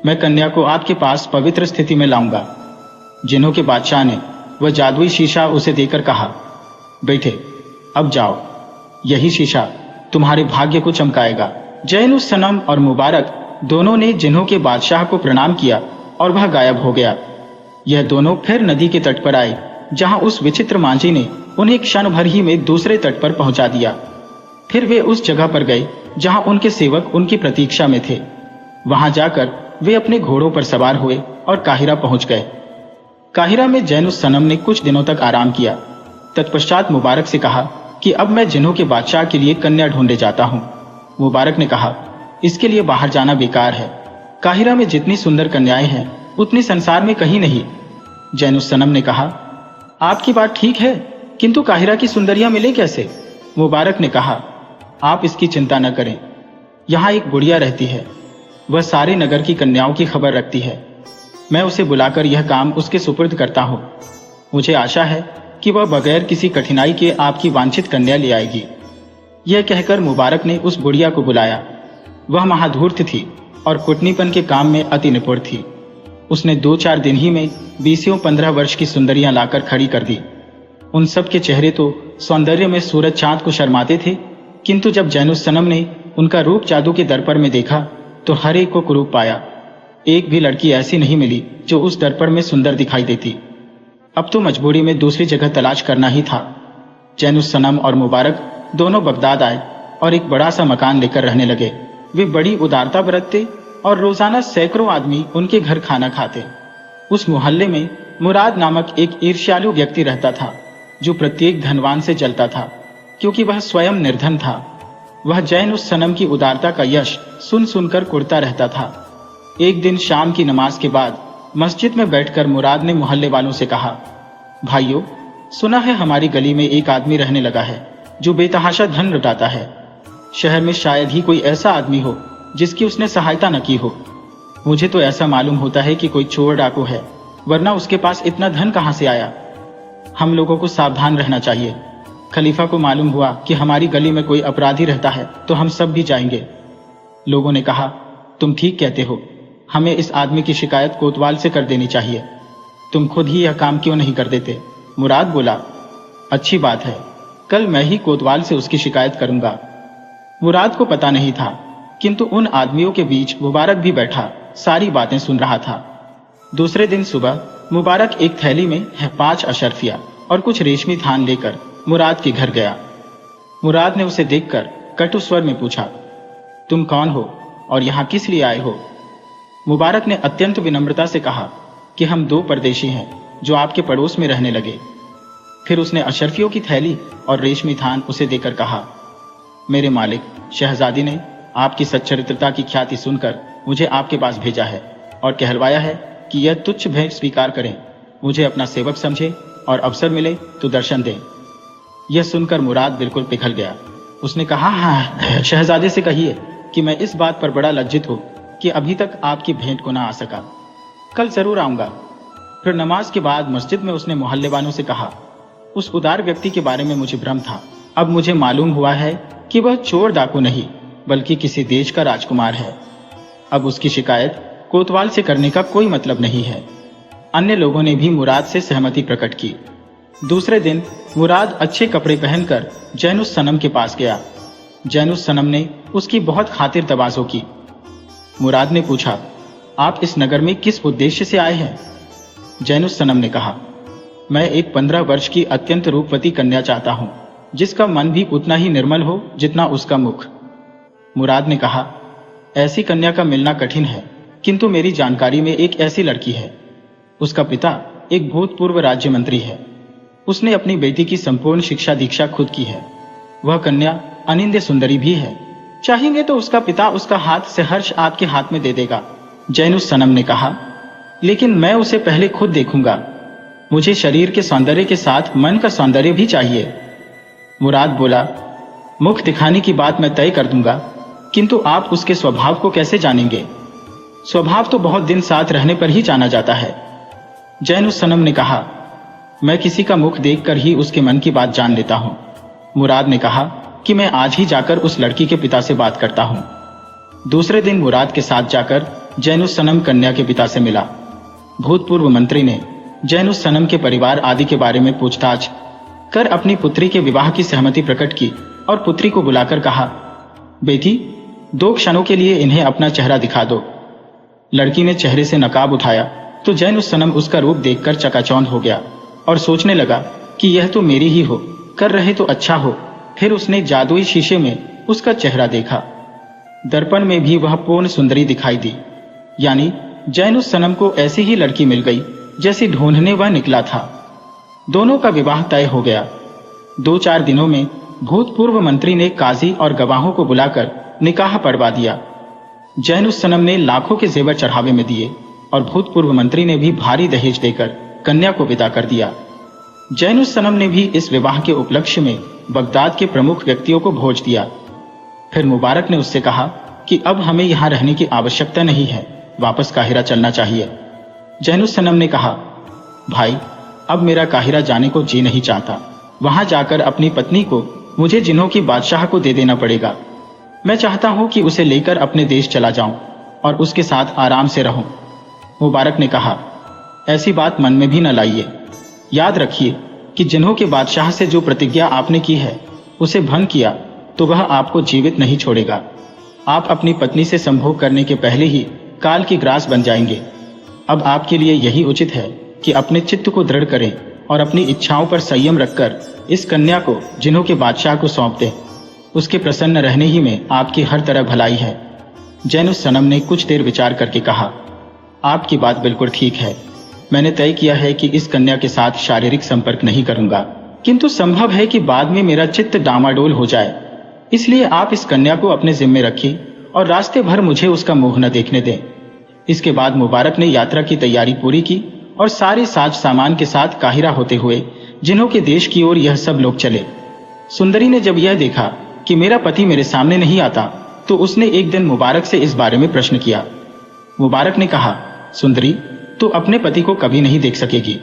मैं कन्या को आपके पास पवित्र स्थिति में लाऊंगा। जिन्हों के बादशाह ने वह जादुई शीशा उसे देकर कहा, बेटे अब जाओ, यही शीशा तुम्हारे भाग्य को चमकाएगा। जैनुस सनम और मुबारक दोनों ने जिन्हों के बादशाह को प्रणाम किया और वह गायब हो गया। यह दोनों फिर नदी के तट पर आए, जहां उस विचित्र मांझी ने उन्हें क्षण भर ही में दूसरे तट पर पहुंचा दिया। फिर वे उस जगह पर गए जहां उनके सेवक उनकी प्रतीक्षा में थे। वहां जाकर वे अपने घोड़ों पर सवार हुए और काहिरा पहुंच गए। काहिरा में जैनुस सनम ने कुछ दिनों तक आराम किया। तत्पश्चात मुबारक से कहा कि अब मैं जिन्हों के बादशाह के लिए कन्या ढूंढे जाता हूं। मुबारक ने कहा, इसके लिए बाहर जाना बेकार है। काहिरा में जितनी सुंदर कन्याएं हैं उतनी संसार में कहीं नहीं। जैनुस सनम ने कहा, आपकी बात ठीक है, किंतु काहिरा की सुंदरियां मिले कैसे? मुबारक ने कहा, आप इसकी चिंता न करें। यहाँ एक बुढ़िया रहती है, वह सारे नगर की कन्याओं की खबर रखती है। मैं उसे बुलाकर यह काम उसके सुपुर्द करता हूँ। मुझे आशा है कि वह बगैर किसी कठिनाई के आपकी वांछित कन्या ले आएगी। यह कहकर मुबारक ने उस बुढ़िया को बुलाया। वह महाधूर्त थी और कुटनीपन के काम में अति निपुण थी। उसने 2-4 दिन ही में 20-15 वर्ष की सुंदरियां लाकर खड़ी कर दी। उन सब के चेहरे तो सौंदर्य में सूरज चांद को शर्माते थे, किंतु जब जैनुस सनम ने उनका रूप जादू के दर्पण में देखा तो हर एक को कुरूप पाया। एक भी लड़की ऐसी नहीं मिली जो उस दर्पण में सुंदर दिखाई देती। अब तो मजबूरी में दूसरी जगह तलाश करना ही था। जैनुस सनम और मुबारक दोनों बगदाद आए और एक बड़ा सा मकान लेकर रहने लगे। वे बड़ी उदारता बरतते और रोजाना सैकड़ों आदमी उनके घर खाना खाते। उस मोहल्ले में मुराद नामक एक ईर्ष्यालु व्यक्ति रहता था, जो प्रत्येक धनवान से जलता था, क्योंकि वह स्वयं निर्धन था। वह जैनुस सनम की उदारता का यश सुन सुनकर कुढ़ता रहता था। एक दिन शाम की नमाज के बाद मस्जिद में बैठकर मुराद ने मोहल्ले वालों से कहा, भाइयों, सुना है हमारी गली में एक आदमी रहने लगा है जो बेतहाशा धन लुटाता है। शहर में शायद ही कोई ऐसा आदमी हो जिसकी उसने सहायता न की हो। मुझे तो ऐसा मालूम होता है कि कोई चोर डाकू है, वरना उसके पास इतना धन कहां से आया। हम लोगों को सावधान रहना चाहिए। खलीफा को मालूम हुआ कि हमारी गली में कोई अपराधी रहता है तो हम सब भी जाएंगे। लोगों ने कहा, तुम ठीक कहते हो, हमें इस आदमी की शिकायत कोतवाल से कर देनी चाहिए। तुम खुद ही यह काम क्यों नहीं कर देते? मुराद बोला, अच्छी बात है, कल मैं ही कोतवाल से उसकी शिकायत करूंगा। मुराद को पता नहीं था, किंतु उन आदमियों के बीच मुबारक भी बैठा सारी बातें सुन रहा था। दूसरे दिन सुबह मुबारक एक थैली में 5 अशर्फिया और कुछ रेशमी थान लेकर मुराद के घर गया। मुराद ने उसे देखकर कटु स्वर में पूछा, तुम कौन हो और यहाँ किस लिए आए हो? मुबारक ने अत्यंत विनम्रता से कहा कि हम 2 परदेशी हैं जो आपके पड़ोस में रहने लगे। फिर उसने अशर्फियों की थैली और रेशमी थान उसे देकर कहा, मेरे मालिक शहजादी ने आपकी सच्चरित्रता की ख्याति सुनकर मुझे आपके पास भेजा है और कहलवाया है कि यह तुच्छ भेंट स्वीकार करें, मुझे अपना सेवक समझे और अवसर मिले तो दर्शन दें। यह सुनकर मुराद बिल्कुल पिघल गया। उसने कहा, हाँ, शहजादे से कहिए कि मैं इस बात पर बड़ा लज्जित हूँ कि अभी तक आपकी भेंट को ना आ सका। कल जरूर आऊंगा। फिर नमाज के बाद मस्जिद में उसने मोहल्ले वालों से कहा, उस उदार व्यक्ति के बारे में मुझे भ्रम था, अब मुझे मालूम हुआ है कि वह चोर डाकू नहीं बल्कि किसी देश का राजकुमार है। अब उसकी शिकायत कोतवाल से करने का कोई मतलब नहीं है। अन्य लोगों ने भी मुराद से सहमति प्रकट की। दूसरे दिन मुराद अच्छे कपड़े पहनकर जैनुस सनम के पास गया। जैनुस सनम ने उसकी बहुत खातिर तवाज़ो की। मुराद ने पूछा, आप इस नगर में किस उद्देश्य से आए हैं? जैनुस सनम ने कहा, मैं एक 15 वर्ष की अत्यंत रूपवती कन्या चाहता हूं, जिसका मन भी उतना ही निर्मल हो जितना उसका मुख। मुराद ने कहा, ऐसी कन्या का मिलना कठिन है, किंतु मेरी जानकारी में एक ऐसी लड़की है। उसका पिता एक भूतपूर्व राज्य मंत्री है। उसने अपनी बेटी की संपूर्ण शिक्षा दीक्षा खुद की है। वह कन्या अनिंद्य सुंदरी भी है। चाहेंगे तो उसका पिता उसका हाथ से हर्ष आपके हाथ में दे देगा। जैनुस सनम ने कहा, लेकिन मैं उसे पहले खुद देखूंगा। मुझे शरीर के सौंदर्य के साथ मन का सौंदर्य भी चाहिए। मुराद बोला, मुख दिखाने की बात मैं तय कर दूंगा, किंतु आप उसके स्वभाव को कैसे जानेंगे? स्वभाव तो बहुत दिन साथ रहने पर ही जाना जाता है। जैनुस सनम ने कहा, मैं किसी का मुख देखकर ही उसके मन की बात जान लेता हूं। मुराद ने कहा कि मैं आज ही जाकर उस लड़की के पिता से बात करता हूं। दूसरे दिन मुराद के साथ जाकर जैनुस सनम कन्या के पिता से मिला। भूतपूर्व मंत्री ने जैनुस सनम के परिवार आदि के बारे में पूछताछ कर अपनी पुत्री के विवाह की सहमति प्रकट की और पुत्री को बुलाकर कहा, बेटी, 2 क्षणों के लिए इन्हें अपना चेहरा दिखा दो। लड़की ने चेहरे से नकाब उठाया तो जैनुस सनम उसका रूप देखकर चकाचौंध हो गया और सोचने लगा कि यह तो मेरी ही हो, कर रहे तो अच्छा हो। फिर उसने जादुई शीशे में उसका चेहरा देखा। दर्पण में भी वह पूर्ण सुंदरी दिखाई दी, यानी जैनुस सनम को ऐसी ही लड़की मिल गई जैसी ढूंढने वह निकला था। दोनों का विवाह तय हो गया। 2-4 दिनों में भूतपूर्व मंत्री ने काजी और गवाहों को बुलाकर निकाह पढ़वा दिया। जैनुस सनम ने लाखों के जेवर चढ़ावे में दिए और भूतपूर्व मंत्री ने भी भारी दहेज देकर कन्या को विदा कर दिया। जैनुस सनम ने भी इस विवाह के उपलक्ष्य में बगदाद के प्रमुख व्यक्तियों को भोज दिया। फिर मुबारक ने उससे कहा कि अब हमें यहाँ रहने की आवश्यकता नहीं है, वापस काहिरा चलना चाहिए। जैनुस सनम ने कहा, भाई, अब मेरा काहिरा जाने को जी नहीं चाहता। वहां जाकर अपनी पत्नी को मुझे जिन्हों की बादशाह को दे देना पड़ेगा। मैं चाहता हूं कि उसे लेकर अपने देश चला जाऊं और उसके साथ आराम से रहूं। मुबारक ने कहा, ऐसी बात मन में भी न लाइए। याद रखिए कि जिन्हों के बादशाह से जो प्रतिज्ञा आपने की है उसे भंग किया तो वह आपको जीवित नहीं छोड़ेगा। आप अपनी पत्नी से संभोग करने के पहले ही काल की ग्रास बन जाएंगे। अब आपके लिए यही उचित है कि अपने चित्त को दृढ़ करें और अपनी इच्छाओं पर संयम रखकर इस कन्या को जिन्हों के बादशाह को सौंप दें। उसके प्रसन्न रहने ही में आपकी हर तरह भलाई है। जैनुस सनम ने कुछ देर विचार करके कहा, आपकी बात बिल्कुल ठीक है। मैंने तय किया है कि इस कन्या के साथ शारीरिक संपर्क नहीं करूंगा, किंतु संभव है कि बाद में मेरा चित्त डामाडोल हो जाए। इसलिए आप इस कन्या को अपने जिम्मे रखिए और रास्ते भर मुझे उसका मुंह न देखने दें। इसके बाद मुबारक ने यात्रा की तैयारी पूरी की और सारे साज सामान के साथ काहिरा होते हुए जिन्हों के देश की ओर यह सब लोग चले। सुंदरी ने जब यह देखा कि मेरा पति मेरे सामने नहीं आता तो उसने एक दिन मुबारक से इस बारे में प्रश्न किया। मुबारक ने कहा, सुंदरी, तू अपने पति को कभी नहीं देख सकेगी।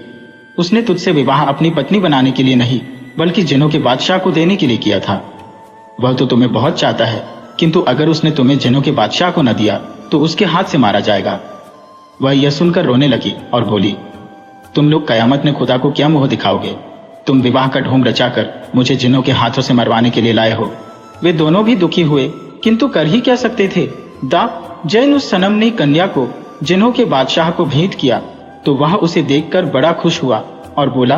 उसने तुझसे विवाह अपनी पत्नी बनाने के लिए नहीं बल्कि जिन्हों के बादशाह को देने के लिए किया था। वह तो तुम्हें बहुत चाहता है, किंतु अगर उसने तुम्हें जिन्हों के बादशाह को न दिया तो उसके हाथ से मारा जाएगा। वह यह सुनकर रोने लगी और बोली, तुम लोग कयामत में खुदा को क्या मुंह दिखाओगे? तुम विवाह का ढोंग रचाकर मुझे जिन्हों के हाथों से मरवाने के लिए लाए हो। वे दोनों भी दुखी हुए, किंतु कर ही क्या सकते थे। जैनुस सनम ने कन्या को जिन्हों के बादशाह को भेंट किया तो वह उसे देखकर बड़ा खुश हुआ और बोला,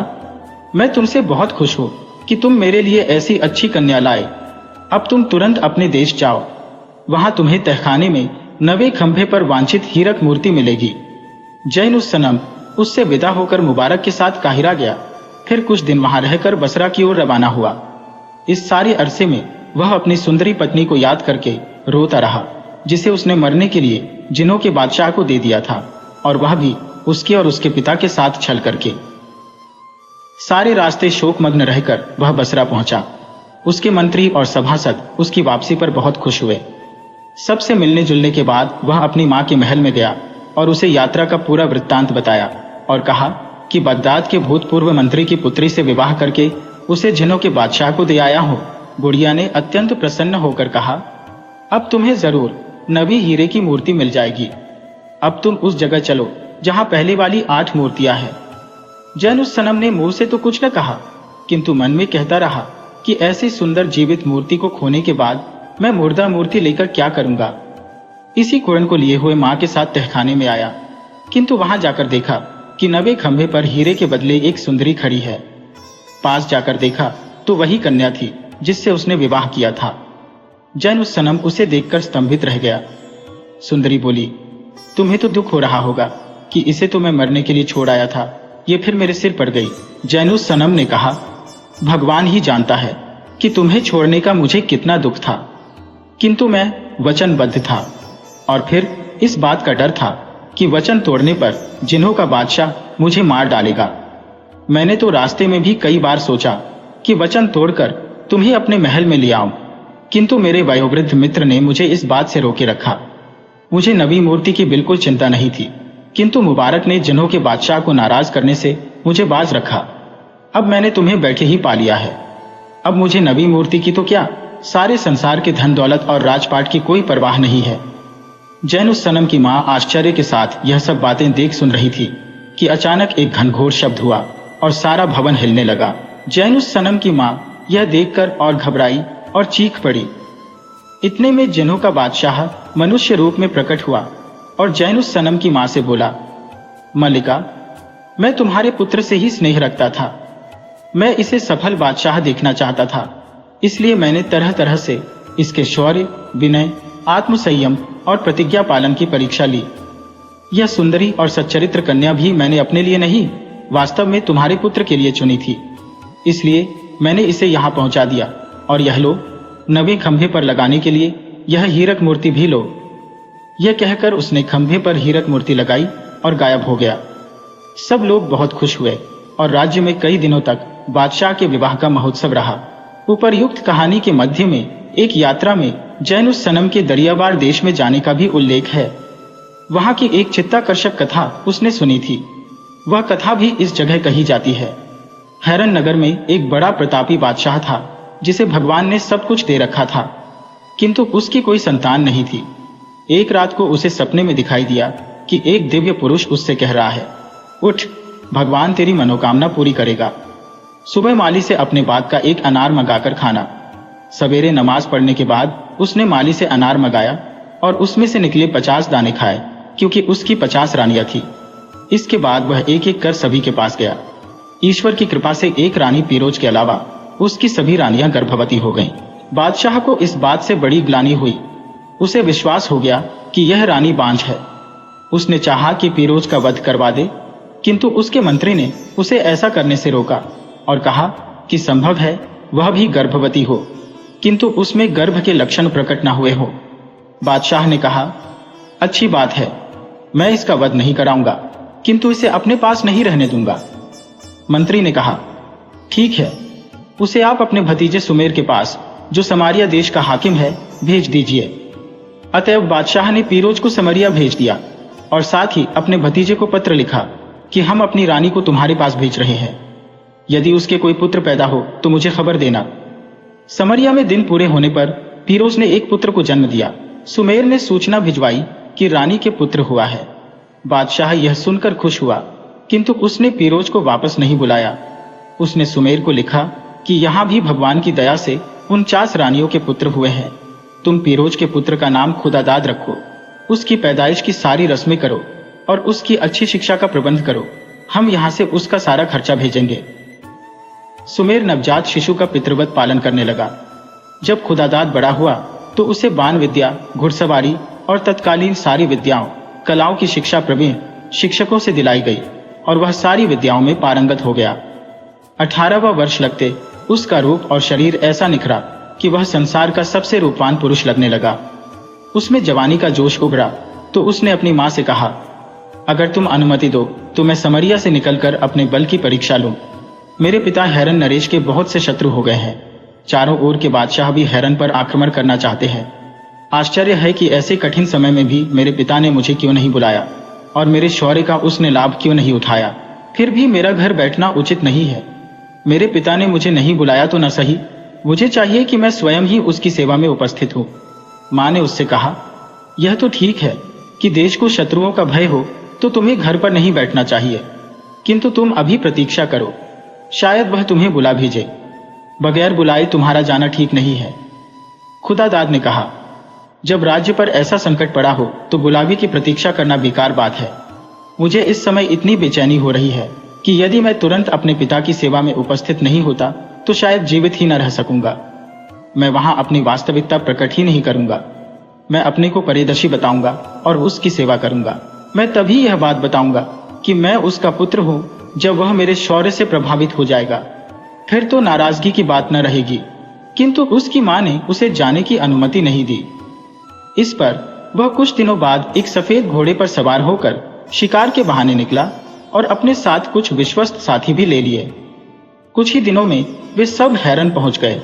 मैं तुमसे बहुत खुश हूँ। कि तुम मेरे लिए ऐसी अच्छी कन्या लाए। अब तुम तुरंत अपने देश जाओ, वहां तुम्हें तहखाने में नवे खंभे पर वांछित हीरक मूर्ति मिलेगी। जैनुस सनम उससे विदा होकर मुबारक के साथ काहिरा गया। फिर कुछ दिन वहां रहकर बसरा की ओर रवाना हुआ। इस सारे अरसे में वह अपनी सुंदरी पत्नी को याद करके रोता रहा, जिसे उसने मरने के लिए जिन्हों के बादशाह को दे दिया था, और वह भी उसके और उसके पिता के साथ छल करके। सारे रास्ते शोकमग्न रहकर वह बसरा पहुंचा। उसके मंत्री और सभासद उसकी वापसी पर बहुत खुश हुए। सबसे मिलने जुलने के बाद वह अपनी मां के महल में गया और उसे यात्रा का पूरा वृत्तांत बताया और कहा कि बगदाद के भूतपूर्व मंत्री की पुत्री से विवाह करके उसे जिन्हों के बादशाह को दे आया हूं। बुढ़िया ने अत्यंत प्रसन्न होकर कहा, अब तुम्हें जरूर नवी हीरे की मूर्ति मिल जाएगी। अब तुम उस जगह चलो जहां पहले वाली 8 मूर्तियां हैं। जैनुस सनम ने मुंह से तो कुछ न कहा, किंतु मन में कहता रहा कि ऐसी सुंदर जीवित मूर्ति को खोने के बाद मैं मुर्दा मूर्ति लेकर क्या करूंगा। इसी कुरन को लिए हुए मां के साथ तहखाने में आया, किंतु वहां जाकर देखा कि नवे खंभे पर हीरे के बदले एक सुंदरी खड़ी है। पास जाकर देखा तो वही कन्या थी जिससे उसने विवाह किया था। जैनुस सनम उसे देखकर स्तंभित रह गया। सुंदरी बोली, तुम्हें तो दुख हो रहा होगा कि इसे तो मैं मरने के लिए छोड़ आया था, ये फिर मेरे सिर पड़ गई। जैनुस सनम ने कहा, भगवान ही जानता है कि तुम्हें छोड़ने का मुझे कितना दुख था, किंतु मैं वचनबद्ध था। और फिर इस बात का डर था कि वचन तोड़ने पर जिन्हों का बादशाह मुझे मार डालेगा। मैंने तो रास्ते में भी कई बार सोचा कि वचन तोड़कर तुम्हें अपने महल में ले आऊं, किंतु मेरे वयोवृद्ध मित्र ने मुझे इस बात से रोके रखा। मुझे नवी मूर्ति की बिल्कुल चिंता नहीं थी, किंतु मुबारक ने जिन्हों के बादशाह को नाराज करने से मुझे बाज रखा। अब मैंने तुम्हें बैठे ही पा लिया है। अब मुझे नवी मूर्ति की तो क्या, सारे संसार के धन दौलत और राजपाट की कोई परवाह नहीं है। जैनुस सनम की मां आश्चर्य के साथ यह सब बातें देख सुन रही थी कि अचानक एक घनघोर शब्द हुआ और सारा भवन हिलने लगा। जैनुस सनम की मां यह देखकर और घबराई और चीख पड़ी। इतने में जिन्हों का बादशाह मनुष्य रूप में प्रकट हुआ और जैनुस सनम की मां से बोला, मल्लिका, मैं तुम्हारे पुत्र से ही स्नेह रखता था। मैं इसे सफल बादशाह देखना चाहता था, इसलिए मैंने तरह तरह से इसके शौर्य, विनय, आत्मसंयम और प्रतिज्ञा पालन की परीक्षा ली। यह सुंदरी और सच्चरित्र कन्या भी मैंने अपने लिए नहीं, वास्तव में तुम्हारे पुत्र के लिए चुनी थी। इसलिए मैंने इसे यहाँ पहुंचा दिया, और यह लो, नवे खंभे पर लगाने के लिए यह हीरक मूर्ति भी लो। यह कहकर उसने खंभे पर हीरक मूर्ति लगाई और गायब हो गया। सब लोग बहुत खुश हुए और राज्य में कई दिनों तक बादशाह के विवाह का महोत्सव रहा। उपर्युक्त कहानी के मध्य में एक यात्रा में जैनुस सनम के दरियावार देश में जाने का भी उल्लेख है। वहां की एक चित्ताकर्षक कथा उसने सुनी थी। वह कथा भी इस जगह कही जाती है। हैरन नगर में एक बड़ा प्रतापी बादशाह था, जिसे भगवान ने सब कुछ दे रखा था, किंतु उसकी कोई संतान नहीं थी। एक रात को उसे सपने में दिखाई दिया कि एक दिव्य पुरुष उससे कह रहा है, उठ, भगवान तेरी मनोकामना पूरी करेगा। सुबह माली से अपने बाग का एक अनार मंगाकर खाना। सवेरे नमाज पढ़ने के बाद उसने माली से अनार मंगाया और उसमें से निकले 50 दाने खाए, क्योंकि उसकी 50 रानियां थी। इसके बाद वह एक एक कर सभी के पास गया। ईश्वर की कृपा से एक रानी पीरोज के अलावा उसकी सभी रानियां गर्भवती हो गईं। बादशाह को इस बात से बड़ी ग्लानि हुई। उसे विश्वास हो गया कि यह रानी बांझ है। उसने चाहा कि पीरोज का वध करवा दे, किंतु उसके मंत्री ने उसे ऐसा करने से रोका और कहा कि संभव है वह भी गर्भवती हो, किंतु उसमें गर्भ के लक्षण प्रकट न हुए हो। बादशाह ने कहा, अच्छी बात है, मैं इसका वध नहीं कराऊंगा, किंतु इसे अपने पास नहीं रहने दूंगा। मंत्री ने कहा, ठीक है, उसे आप अपने भतीजे सुमेर के पास, जो समारिया देश का हाकिम है, भेज दीजिए। अतएव बादशाह ने पीरोज को समरिया भेज दिया और साथ ही अपने भतीजे को पत्र लिखा कि हम अपनी रानी को तुम्हारे पास भेज रहे हैं। यदि उसके कोई पुत्र पैदा हो तो मुझे खबर देना। समरिया में दिन पूरे होने पर पीरोज ने एक पुत्र को जन्म दिया। सुमेर ने सूचना भिजवाई कि रानी के पुत्र हुआ है। बादशाह यह सुनकर खुश हुआ, किंतु उसने पीरोज को वापस नहीं बुलाया। उसने सुमेर को लिखा कि यहाँ भी भगवान की दया से 49 रानियों के पुत्र हुए हैं। तुम पीरोज के पुत्र का नाम खुदादाद रखो, उसकी पैदाइश की सारी रस्में करो और उसकी अच्छी शिक्षा का प्रबंध करो। हम यहाँ से उसका सारा खर्चा भेजेंगे। सुमेर नवजात शिशु का पितृवत पालन करने लगा। जब खुदादाद बड़ा हुआ तो उसे बाण विद्या, घुड़सवारी और तत्कालीन सारी विद्याओं, कलाओं की शिक्षा प्रवीण शिक्षकों से दिलाई गई और वह सारी विद्याओं में पारंगत हो गया। 18वां वर्ष लगते उसका रूप और शरीर ऐसा निखरा कि वह संसार का सबसे रूपवान पुरुष लगने लगा। उसमें जवानी का जोश उभरा तो उसने अपनी मां से कहा, अगर तुम अनुमति दो तो मैं समरिया से निकलकर अपने बल की परीक्षा लूं। मेरे पिता हैरन नरेश के बहुत से शत्रु हो गए हैं। चारों ओर के बादशाह भी हैरन पर आक्रमण करना चाहते हैं। आश्चर्य है कि ऐसे कठिन समय में भी मेरे पिता ने मुझे क्यों नहीं बुलाया और मेरे शौर्य का उसने लाभ क्यों नहीं उठाया। फिर भी मेरा घर बैठना उचित नहीं है। मेरे पिता ने मुझे नहीं बुलाया तो न सही, मुझे चाहिए कि मैं स्वयं ही उसकी सेवा में उपस्थित हूँ। माँ ने उससे कहा, यह तो ठीक है कि देश को शत्रुओं का भय हो तो तुम्हें घर पर नहीं बैठना चाहिए, किंतु तुम अभी प्रतीक्षा करो, शायद वह तुम्हें बुला भेजे। बगैर बुलाए तुम्हारा जाना ठीक नहीं है। खुदादाद ने कहा, जब राज्य पर ऐसा संकट पड़ा हो तो बुलावे की प्रतीक्षा करना बेकार बात है। मुझे इस समय इतनी बेचैनी हो रही है कि यदि मैं तुरंत अपने पिता की सेवा में उपस्थित नहीं होता तो शायद जीवित ही न रह सकूंगा। मैं वहां अपनी वास्तविकता प्रकट ही नहीं करूंगा। मैं अपने को परिदर्शी बताऊंगा और उसकी सेवा करूंगा। मैं तभी यह बात बताऊंगा कि मैं उसका पुत्र हूं जब वह मेरे शौर्य से प्रभावित हो जाएगा। फिर तो नाराजगी की बात न रहेगी। किंतु उसकी मां ने उसे जाने की अनुमति नहीं दी। इस पर वह कुछ दिनों बाद एक सफेद घोड़े पर सवार होकर शिकार के बहाने निकला और अपने साथ कुछ विश्वस्त साथी भी ले लिए। कुछ ही दिनों में वे सब हैरन पहुंच गए।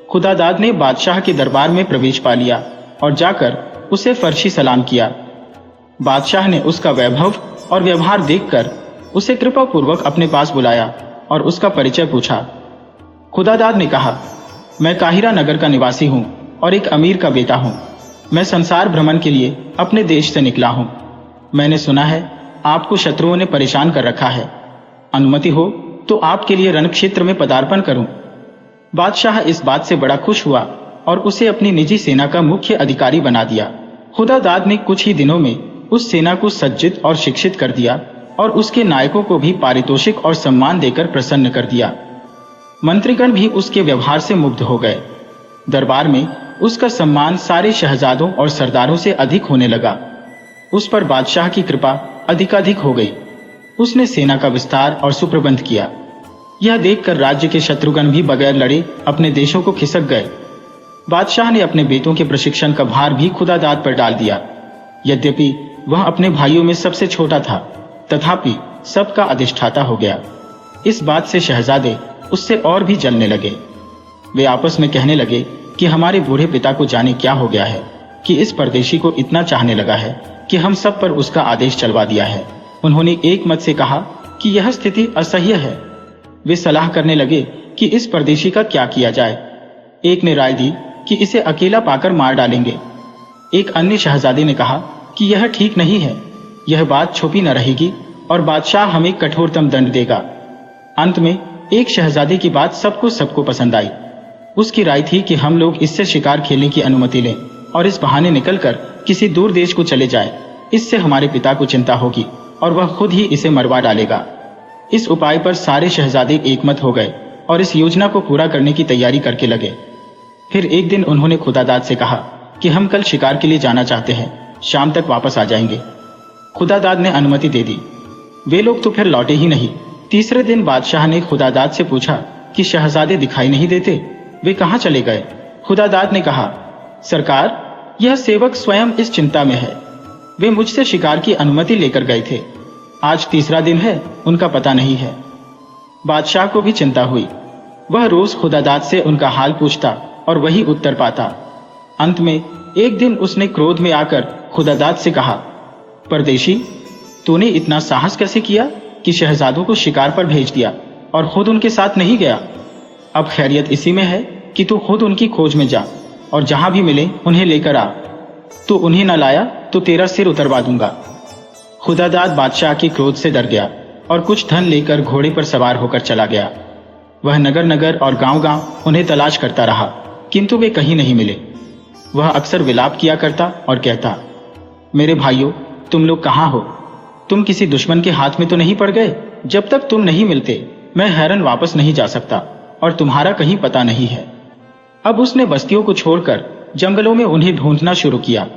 खुदादाद ने बादशाह के दरबार में प्रवेश पा लिया और जाकर उसे फर्शी सलाम किया। बादशाह ने उसका वैभव और व्यवहार देखकर उसे कृपापूर्वक अपने पास बुलाया और उसका परिचय पूछा। खुदादाद ने कहा, मैं काहिरा नगर का निवासी हूँ और एक अमीर का बेटा हूँ। मैं संसार भ्रमण के लिए अपने देश से निकला हूँ। मैंने सुना है आपको शत्रुओं ने परेशान कर रखा है। अनुमति हो तो आपके लिए रणक्षेत्र में पदार्पण करूं। बादशाह इस बात से बड़ा खुश हुआ और उसे अपनी निजी सेना का मुख्य अधिकारी बना दिया। खुदादाद ने कुछ ही दिनों में उस सेना को सज्जित और शिक्षित कर दिया और उसके नायकों को भी पारितोषिक और सम्मान देकर प्रसन्न कर दिया। मंत्रीगण भी उसके व्यवहार से मुग्ध हो गए। दरबार में उसका सम्मान सारे शहजादों और सरदारों से अधिक होने लगा। उस पर बादशाह की कृपा अधिकाधिक हो गई। उसने सेना का विस्तार और सुप्रबंध किया। यह देखकर राज्य के शत्रुगण भी बगैर लड़े अपने देशों को खिसक गए। बादशाह ने अपने बेटों के प्रशिक्षण का भार भी खुदादाद पर डाल दिया। यद्यपि वह अपने भाइयों में सबसे छोटा था, तथापि सबका अधिष्ठाता हो गया। इस बात से शहजादे उससे और भी जलने लगे। वे आपस में कहने लगे कि हमारे बूढ़े पिता को जाने क्या हो गया है कि इस परदेशी को इतना चाहने लगा है कि हम सब पर उसका आदेश चलवा दिया है। उन्होंने एक मत से कहा कि यह स्थिति असह्य है। वे सलाह करने लगे कि इस परदेशी का क्या किया जाए। एक ने राय दी कि इसे अकेला पाकर मार डालेंगे। एक अन्य शहजादे ने कहा कि यह ठीक नहीं है, यह बात छुपी न रहेगी और बादशाह हमें कठोरतम दंड देगा। अंत में एक शहजादे की बात सबको पसंद आई। उसकी राय थी कि हम लोग इससे शिकार खेलने की अनुमति लें और इस बहाने निकलकर किसी दूर देश को चले जाए। इससे हमारे पिता को चिंता होगी और वह खुद ही इसे मरवा डालेगा। इस उपाय पर सारे शहजादे एकमत हो गए और इस योजना को पूरा करने की तैयारी करके लगे। फिर एक दिन उन्होंने खुदादाद से कहा कि हम कल शिकार के लिए जाना चाहते हैं, शाम तक वापस आ जाएंगे। खुदादाद ने अनुमति दे दी। वे लोग तो फिर लौटे ही नहीं। तीसरे दिन बादशाह ने खुदादाद से पूछा कि शहजादे दिखाई नहीं देते, वे कहाँ चले गए। खुदादाद ने कहा, सरकार, यह सेवक स्वयं इस चिंता में है। वे मुझसे शिकार की अनुमति लेकर गए थे। आज तीसरा दिन है, उनका पता नहीं है। बादशाह को भी चिंता हुई। वह रोज खुदादाद से उनका हाल पूछता और वही उत्तर पाता। अंत में एक दिन उसने क्रोध में आकर खुदादाद से कहा, परदेशी, तूने इतना साहस कैसे किया कि शहजादों को शिकार पर भेज दिया और खुद उनके साथ नहीं गया। अब खैरियत इसी में है कि तू खुद उनकी खोज में जा और जहां भी मिले उन्हें लेकर आ। तू उन्हें न लाया तो तेरा सिर उतरवा दूंगा। खुदादाद बादशाह के क्रोध से डर गया और कुछ धन लेकर घोड़े पर सवार होकर चला गया। वह नगर नगर और गांव-गांव उन्हें तलाश करता रहा, किंतु वे कहीं नहीं मिले। वह अक्सर विलाप किया करता और कहता, मेरे भाइयों, तुम लोग कहाँ हो? तुम किसी दुश्मन के हाथ में तो नहीं पड़ गए? जब तक तुम नहीं मिलते मैं हैरन वापस नहीं जा सकता और तुम्हारा कहीं पता नहीं है। अब उसने बस्तियों को छोड़कर जंगलों में उन्हें ढूंढना शुरू किया।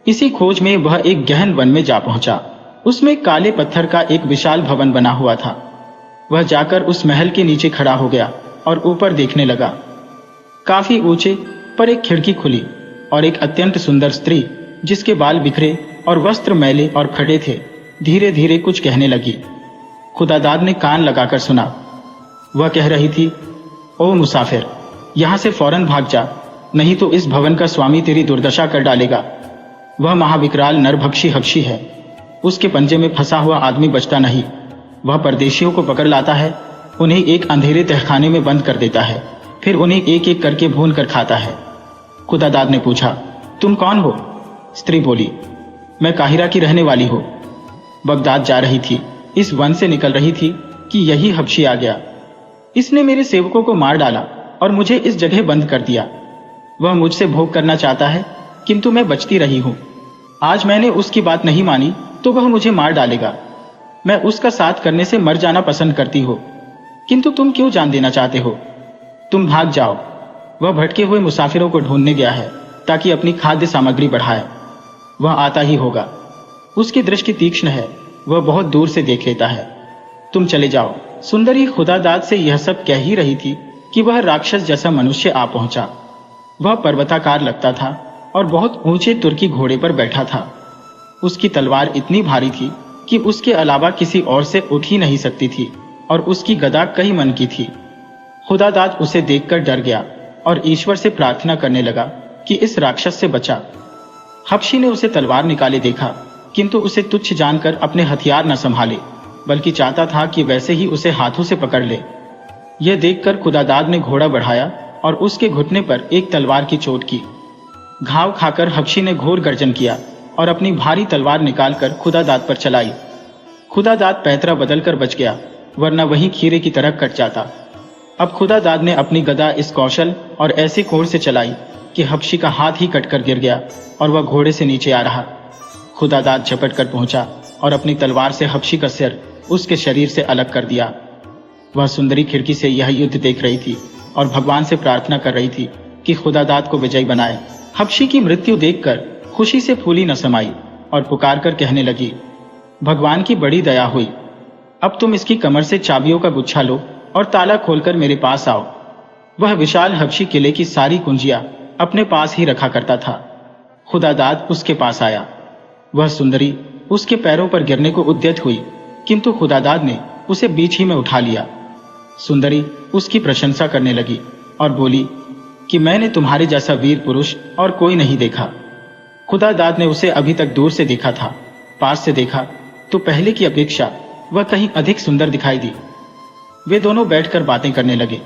इसी खोज में वह एक गहन वन में जा पहुंचा। उसमें काले पत्थर का एक विशाल भवन बना हुआ था। वह जाकर उस महल के नीचे खड़ा हो गया और ऊपर देखने लगा। काफी ऊंचे पर एक खिड़की खुली और एक अत्यंत सुंदर स्त्री, जिसके बाल बिखरे और वस्त्र मैले और फटे थे, धीरे धीरे कुछ कहने लगी। खुदादाद ने कान लगाकर सुना। वह कह रही थी, ओ मुसाफिर, यहां से फौरन भाग जा, नहीं तो इस भवन का स्वामी तेरी दुर्दशा कर डालेगा। वह महाविकराल नरभक्षी हबशी है। उसके पंजे में फंसा हुआ आदमी बचता नहीं। वह परदेशियों को पकड़ लाता है, उन्हें एक अंधेरे तहखाने में बंद कर देता है, फिर उन्हें एक एक करके भून कर खाता है। खुदादाद ने पूछा, तुम कौन हो? स्त्री बोली, मैं काहिरा की रहने वाली हूं। बगदाद जा रही थी, इस वन से निकल रही थी कि यही हबशी आ गया। इसने मेरे सेवकों को मार डाला और मुझे इस जगह बंद कर दिया। वह मुझसे भोग करना चाहता है, किंतु मैं बचती रही हूं। आज मैंने उसकी बात नहीं मानी तो वह मुझे मार डालेगा। मैं उसका साथ करने से मर जाना पसंद करती हो, किंतु तुम क्यों जान देना चाहते हो? तुम भाग जाओ। वह भटके हुए मुसाफिरों को ढूंढने गया है ताकि अपनी खाद्य सामग्री बढ़ाए। वह आता ही होगा। उसकी दृष्टि तीक्ष्ण है, वह बहुत दूर से देख लेता है। तुम चले जाओ। सुंदरी खुदादाद से यह सब कह ही रही थी कि वह राक्षस जैसा मनुष्य आ पहुंचा। वह पर्वताकार लगता था और बहुत ऊंचे तुर्की घोड़े पर बैठा था। उसकी तलवार इतनी भारी थी कि उसके अलावा किसी और से उठ ही नहीं सकती थी और उसकी गदा कई मन की थी। खुदादाद उसे देखकर डर गया और ईश्वर से प्रार्थना करने लगा कि इस राक्षस से बचा। हबशी ने उसे तलवार निकाले देखा, किंतु उसे तुच्छ जानकर अपने हथियार न संभाले, बल्कि चाहता था कि वैसे ही उसे हाथों से पकड़ ले। यह देखकर खुदादाद ने घोड़ा बढ़ाया और उसके घुटने पर एक तलवार की चोट की। घाव खाकर हबशी ने घोर गर्जन किया और अपनी भारी तलवार निकालकर खुदादाद पर चलाई। खुदादाद पैतरा बदलकर बच गया, वरना वहीं खीरे की तरह कट जाता। अब खुदादाद ने अपनी गदा इस कौशल और ऐसी कोण से चलाई कि हबशी का हाथ ही कटकर गिर गया और वह घोड़े से नीचे आ रहा। खुदादाद झपट कर पहुंचा और अपनी तलवार से हबशी का सिर उसके शरीर से अलग कर दिया। वह सुंदरी खिड़की से यह युद्ध देख रही थी और भगवान से प्रार्थना कर रही थी कि खुदादाद को विजयी बनाए। हबशी की मृत्यु देखकर खुशी से फूली न समाई और पुकार कर कहने लगी, भगवान की बड़ी दया हुई। अब तुम इसकी कमर से चाबियों का गुच्छा लो और ताला खोलकर मेरे पास आओ। वह विशाल हबशी किले की सारी कुंजियां अपने पास ही रखा करता था। खुदादाद उसके पास आया। वह सुंदरी उसके पैरों पर गिरने को उद्यत हुई, किंतु खुदादाद ने उसे बीच ही में उठा लिया। सुंदरी उसकी प्रशंसा करने लगी और बोली कि मैंने तुम्हारे जैसा वीर पुरुष और कोई नहीं देखा। खुदादाद ने उसे अभी तक दूर से देखा था, पास से देखा तो पहले की अपेक्षा वह कहीं अधिक सुंदर दिखाई दी। वे दोनों बैठकर बातें करने लगे।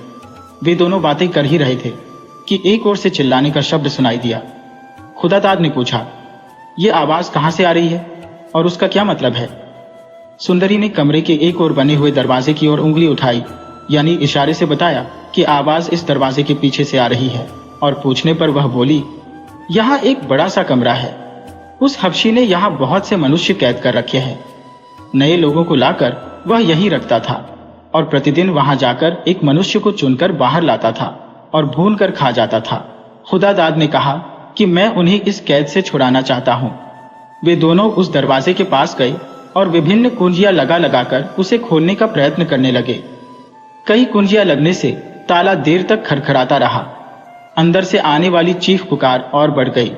वे दोनों बातें कर ही रहे थे कि एक ओर से चिल्लाने का शब्द सुनाई दिया। खुदादाद ने पूछा, ये आवाज कहां से आ रही है और उसका क्या मतलब है? सुंदरी ने कमरे के एक ओर बने हुए दरवाजे की ओर उंगली उठाई, यानी इशारे से बताया कि आवाज इस दरवाजे के पीछे से आ रही है, और पूछने पर वह बोली, यहाँ एक बड़ा सा कमरा है। उस हबशी ने यहाँ बहुत से मनुष्य कैद कर रखे हैं। नए लोगों को लाकर वह यही रखता था और प्रतिदिन वहां जाकर एक मनुष्य को चुनकर बाहर लाता था और भून कर खा जाता था। खुदादाद ने कहा कि मैं उन्हें इस कैद से छुड़ाना चाहता हूं। वे दोनों उस दरवाजे के पास गए और विभिन्न कुंजियां लगा लगाकर उसे खोलने का प्रयत्न करने लगे। कई कुंजियां लगने से ताला देर तक खड़खड़ाता रहा। अंदर से आने वाली चीख पुकार और बढ़ गई।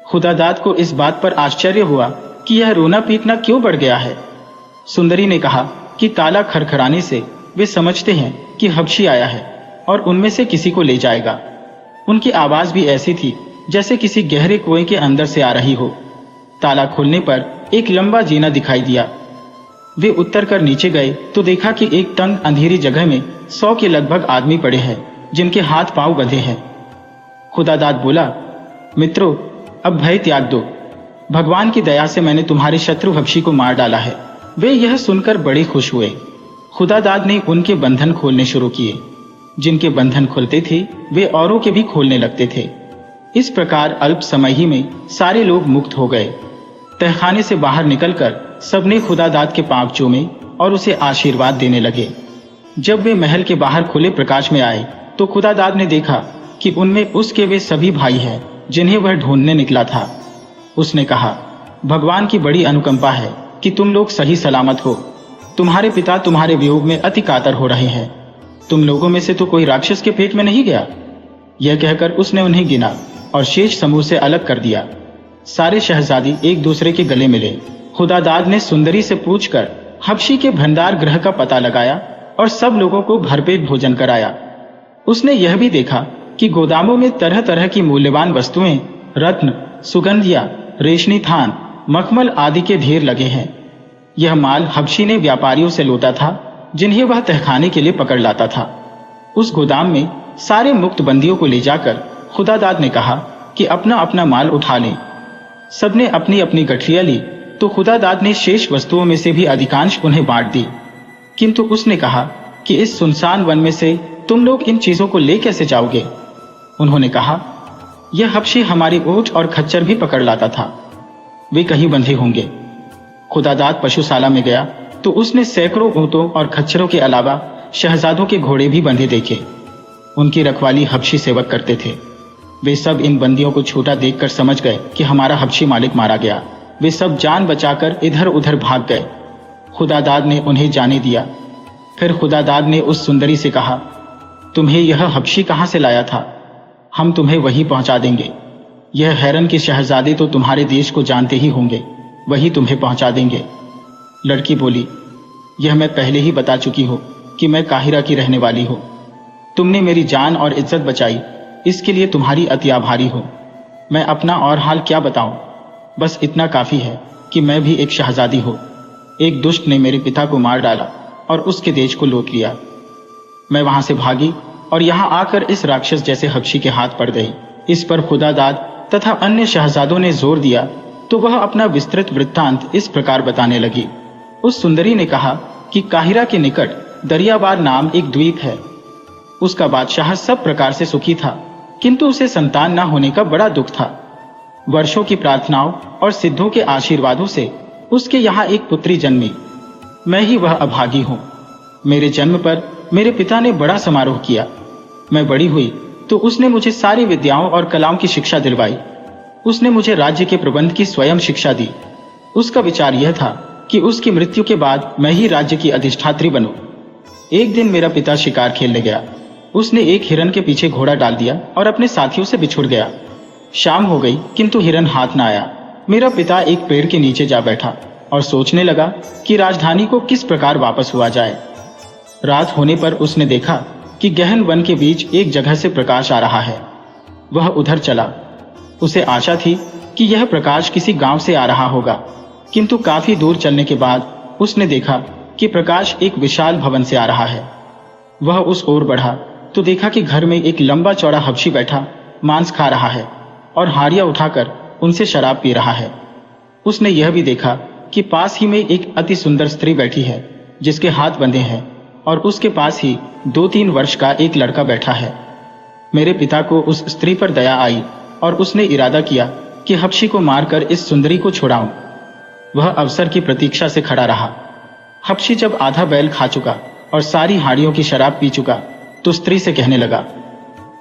खुदादाद को इस बात पर आश्चर्य हुआ कि यह रोना पीटना क्यों बढ़ गया है। सुंदरी ने कहा कि ताला खड़खड़ाने से वे समझते हैं कि हबशी आया है और उनमें से किसी को ले जाएगा। उनकी आवाज भी ऐसी थी जैसे किसी गहरे कुएं के अंदर से आ रही हो। ताला खुलने पर एक लंबा जीना दिखाई दिया। वे उतर कर नीचे गए तो देखा कि एक तंग अंधेरी जगह में 100 के लगभग आदमी पड़े हैं, जिनके हाथ पांव बंधे हैं। खुदादाद बोला, मित्रों, अब भय त्याग दो। भगवान की दया से मैंने तुम्हारे शत्रु हबशी को मार डाला है। वे यह सुनकर बड़े खुश हुए। खुदादाद ने उनके बंधन खोलने शुरू किए। जिनके बंधन खुलते थे वे औरों के भी खोलने लगते थे। इस प्रकार अल्प समय ही में सारे लोग मुक्त हो गए। तहखाने से बाहर निकलकर सबने खुदादाद के पांव चूमे और उसे आशीर्वाद देने लगे। जब वे महल के बाहर खुले प्रकाश में आए तो खुदादाद ने देखा कि उनमें उसके वे सभी भाई हैं जिन्हें वह ढूंढने निकला था। उसने कहा, भगवान की बड़ी अनुकंपा है कि तुम लोग सही सलामत हो। तुम्हारे पिता तुम्हारे वियोग में अति कातर हो रहे हैं। तुम लोगों में से तो कोई राक्षस के पेट में नहीं गया। यह कहकर उसने उन्हें गिना और शेष समूह से अलग कर दिया। सारे शहजादी एक दूसरे के गले मिले। खुदादाद ने सुंदरी से पूछकर हबशी के भंडार गृह का पता लगाया और सब लोगों को भरपेट भोजन कराया। उसने यह भी देखा कि गोदामों में तरह तरह की मूल्यवान वस्तुएं, रत्न, सुगंधिया, रेशमी थान, मखमल आदि के ढेर लगे हैं। यह माल हबशी ने व्यापारियों से लूटा था जिन्हें वह तहखाने के लिए पकड़ लाता था। उस गोदाम में सारे मुक्त बंदियों को ले जाकर खुदादाद ने कहा कि अपना अपना माल उठा लें। सबने अपनी अपनी गठरियां ली तो खुदादाद ने शेष वस्तुओं में से भी अधिकांश उन्हें बांट दी। किंतु उसने कहा कि इस सुनसान वन में से तुम लोग इन चीजों को ले कैसे जाओगे? उन्होंने कहा, यह हबशी हमारी ऊंट और खच्चर भी पकड़ लाता था। वे कहीं बंधे होंगे। खुदादाद पशुशाला में गया तो उसने सैकड़ों ऊंटों और खच्चरों के अलावा शहजादों के घोड़े भी बंधे देखे। उनकी रखवाली हबशी सेवक करते थे। वे सब इन बंदियों को छूटा देखकर समझ गए कि हमारा हबशी मालिक मारा गया। वे सब जान बचाकर इधर उधर भाग गए। खुदादाद ने उन्हें जाने दिया। फिर खुदादाद ने उस सुंदरी से कहा, तुम्हें यह हबशी कहां से लाया था? हम तुम्हें वहीं पहुंचा देंगे। यह हैरन के शहजादे तो तुम्हारे देश को जानते ही होंगे, वही तुम्हें पहुंचा देंगे। लड़की बोली, यह मैं पहले ही बता चुकी हूं कि मैं काहिरा की रहने वाली हूं। तुमने मेरी जान और इज्जत बचाई, इसके लिए तुम्हारी अति आभारी हूं। मैं अपना और हाल क्या बताऊं? बस इतना काफी है कि मैं भी एक शहजादी हूं। एक दुष्ट ने मेरे पिता को मार डाला और उसके देश को लूट लिया। मैं वहां से भागी और यहां आकर इस राक्षस जैसे हबशी के हाथ पड़ गई। इस पर खुदादाद तथा अन्य शहजादों ने जोर दिया तो वह अपना विस्तृत वृत्तांत इस प्रकार बताने लगी। उस सुंदरी ने कहा कि काहिरा के निकट दरियाबार नाम एक द्वीप है। उसका बादशाह सब प्रकार से सुखी था, किंतु उसे संतान न होने का बड़ा दुख था। वर्षों की प्रार्थनाओं और सिद्धों के आशीर्वादों से उसके यहाँ एक पुत्री जन्मी। मैं ही वह अभागी हूँ। मेरे जन्म पर मेरे पिता ने बड़ा समारोह किया। मैं बड़ी हुई तो उसने मुझे सारी विद्याओं और कलाओं की शिक्षा दिलवाई। उसने मुझे राज्य के प्रबंध की स्वयं शिक्षा दी। उसका विचार यह था कि उसकी मृत्यु के बाद मैं ही राज्य की अधिष्ठात्री बनूं। एक दिन मेरा पिता शिकार खेलने गया। उसने एक हिरन के पीछे घोड़ा डाल दिया और अपने साथियों से बिछुड़ गया। शाम हो गई किंतु हिरन हाथ न आया। मेरा पिता एक पेड़ के नीचे जा बैठा और सोचने लगा कि राजधानी को किस प्रकार वापस हुआ जाए। रात होने पर उसने देखा कि गहन वन के बीच एक जगह से प्रकाश आ रहा है। वह उधर चला। उसे आशा थी कि यह प्रकाश किसी गांव से आ रहा होगा, किंतु काफी दूर चलने के बाद उसने देखा कि प्रकाश एक विशाल भवन से आ रहा है। वह उस ओर बढ़ा तो देखा कि घर में एक लंबा चौड़ा हबशी बैठा मांस खा रहा है और हाड़ियां उठाकर उनसे शराब पी रहा है। उसने यह भी देखा कि पास ही में एक अति सुंदर स्त्री बैठी है जिसके हाथ बंधे हैं और उसके पास ही 2-3 वर्ष का एक लड़का बैठा है। मेरे पिता को उस स्त्री पर दया आई और उसने इरादा किया कि हबशी को मारकर इस सुंदरी को छुड़ाऊं। वह अवसर की प्रतीक्षा से खड़ा रहा। हबशी जब आधा बैल खा चुका और सारी हाड़ियों की शराब पी चुका तो स्त्री से कहने लगा,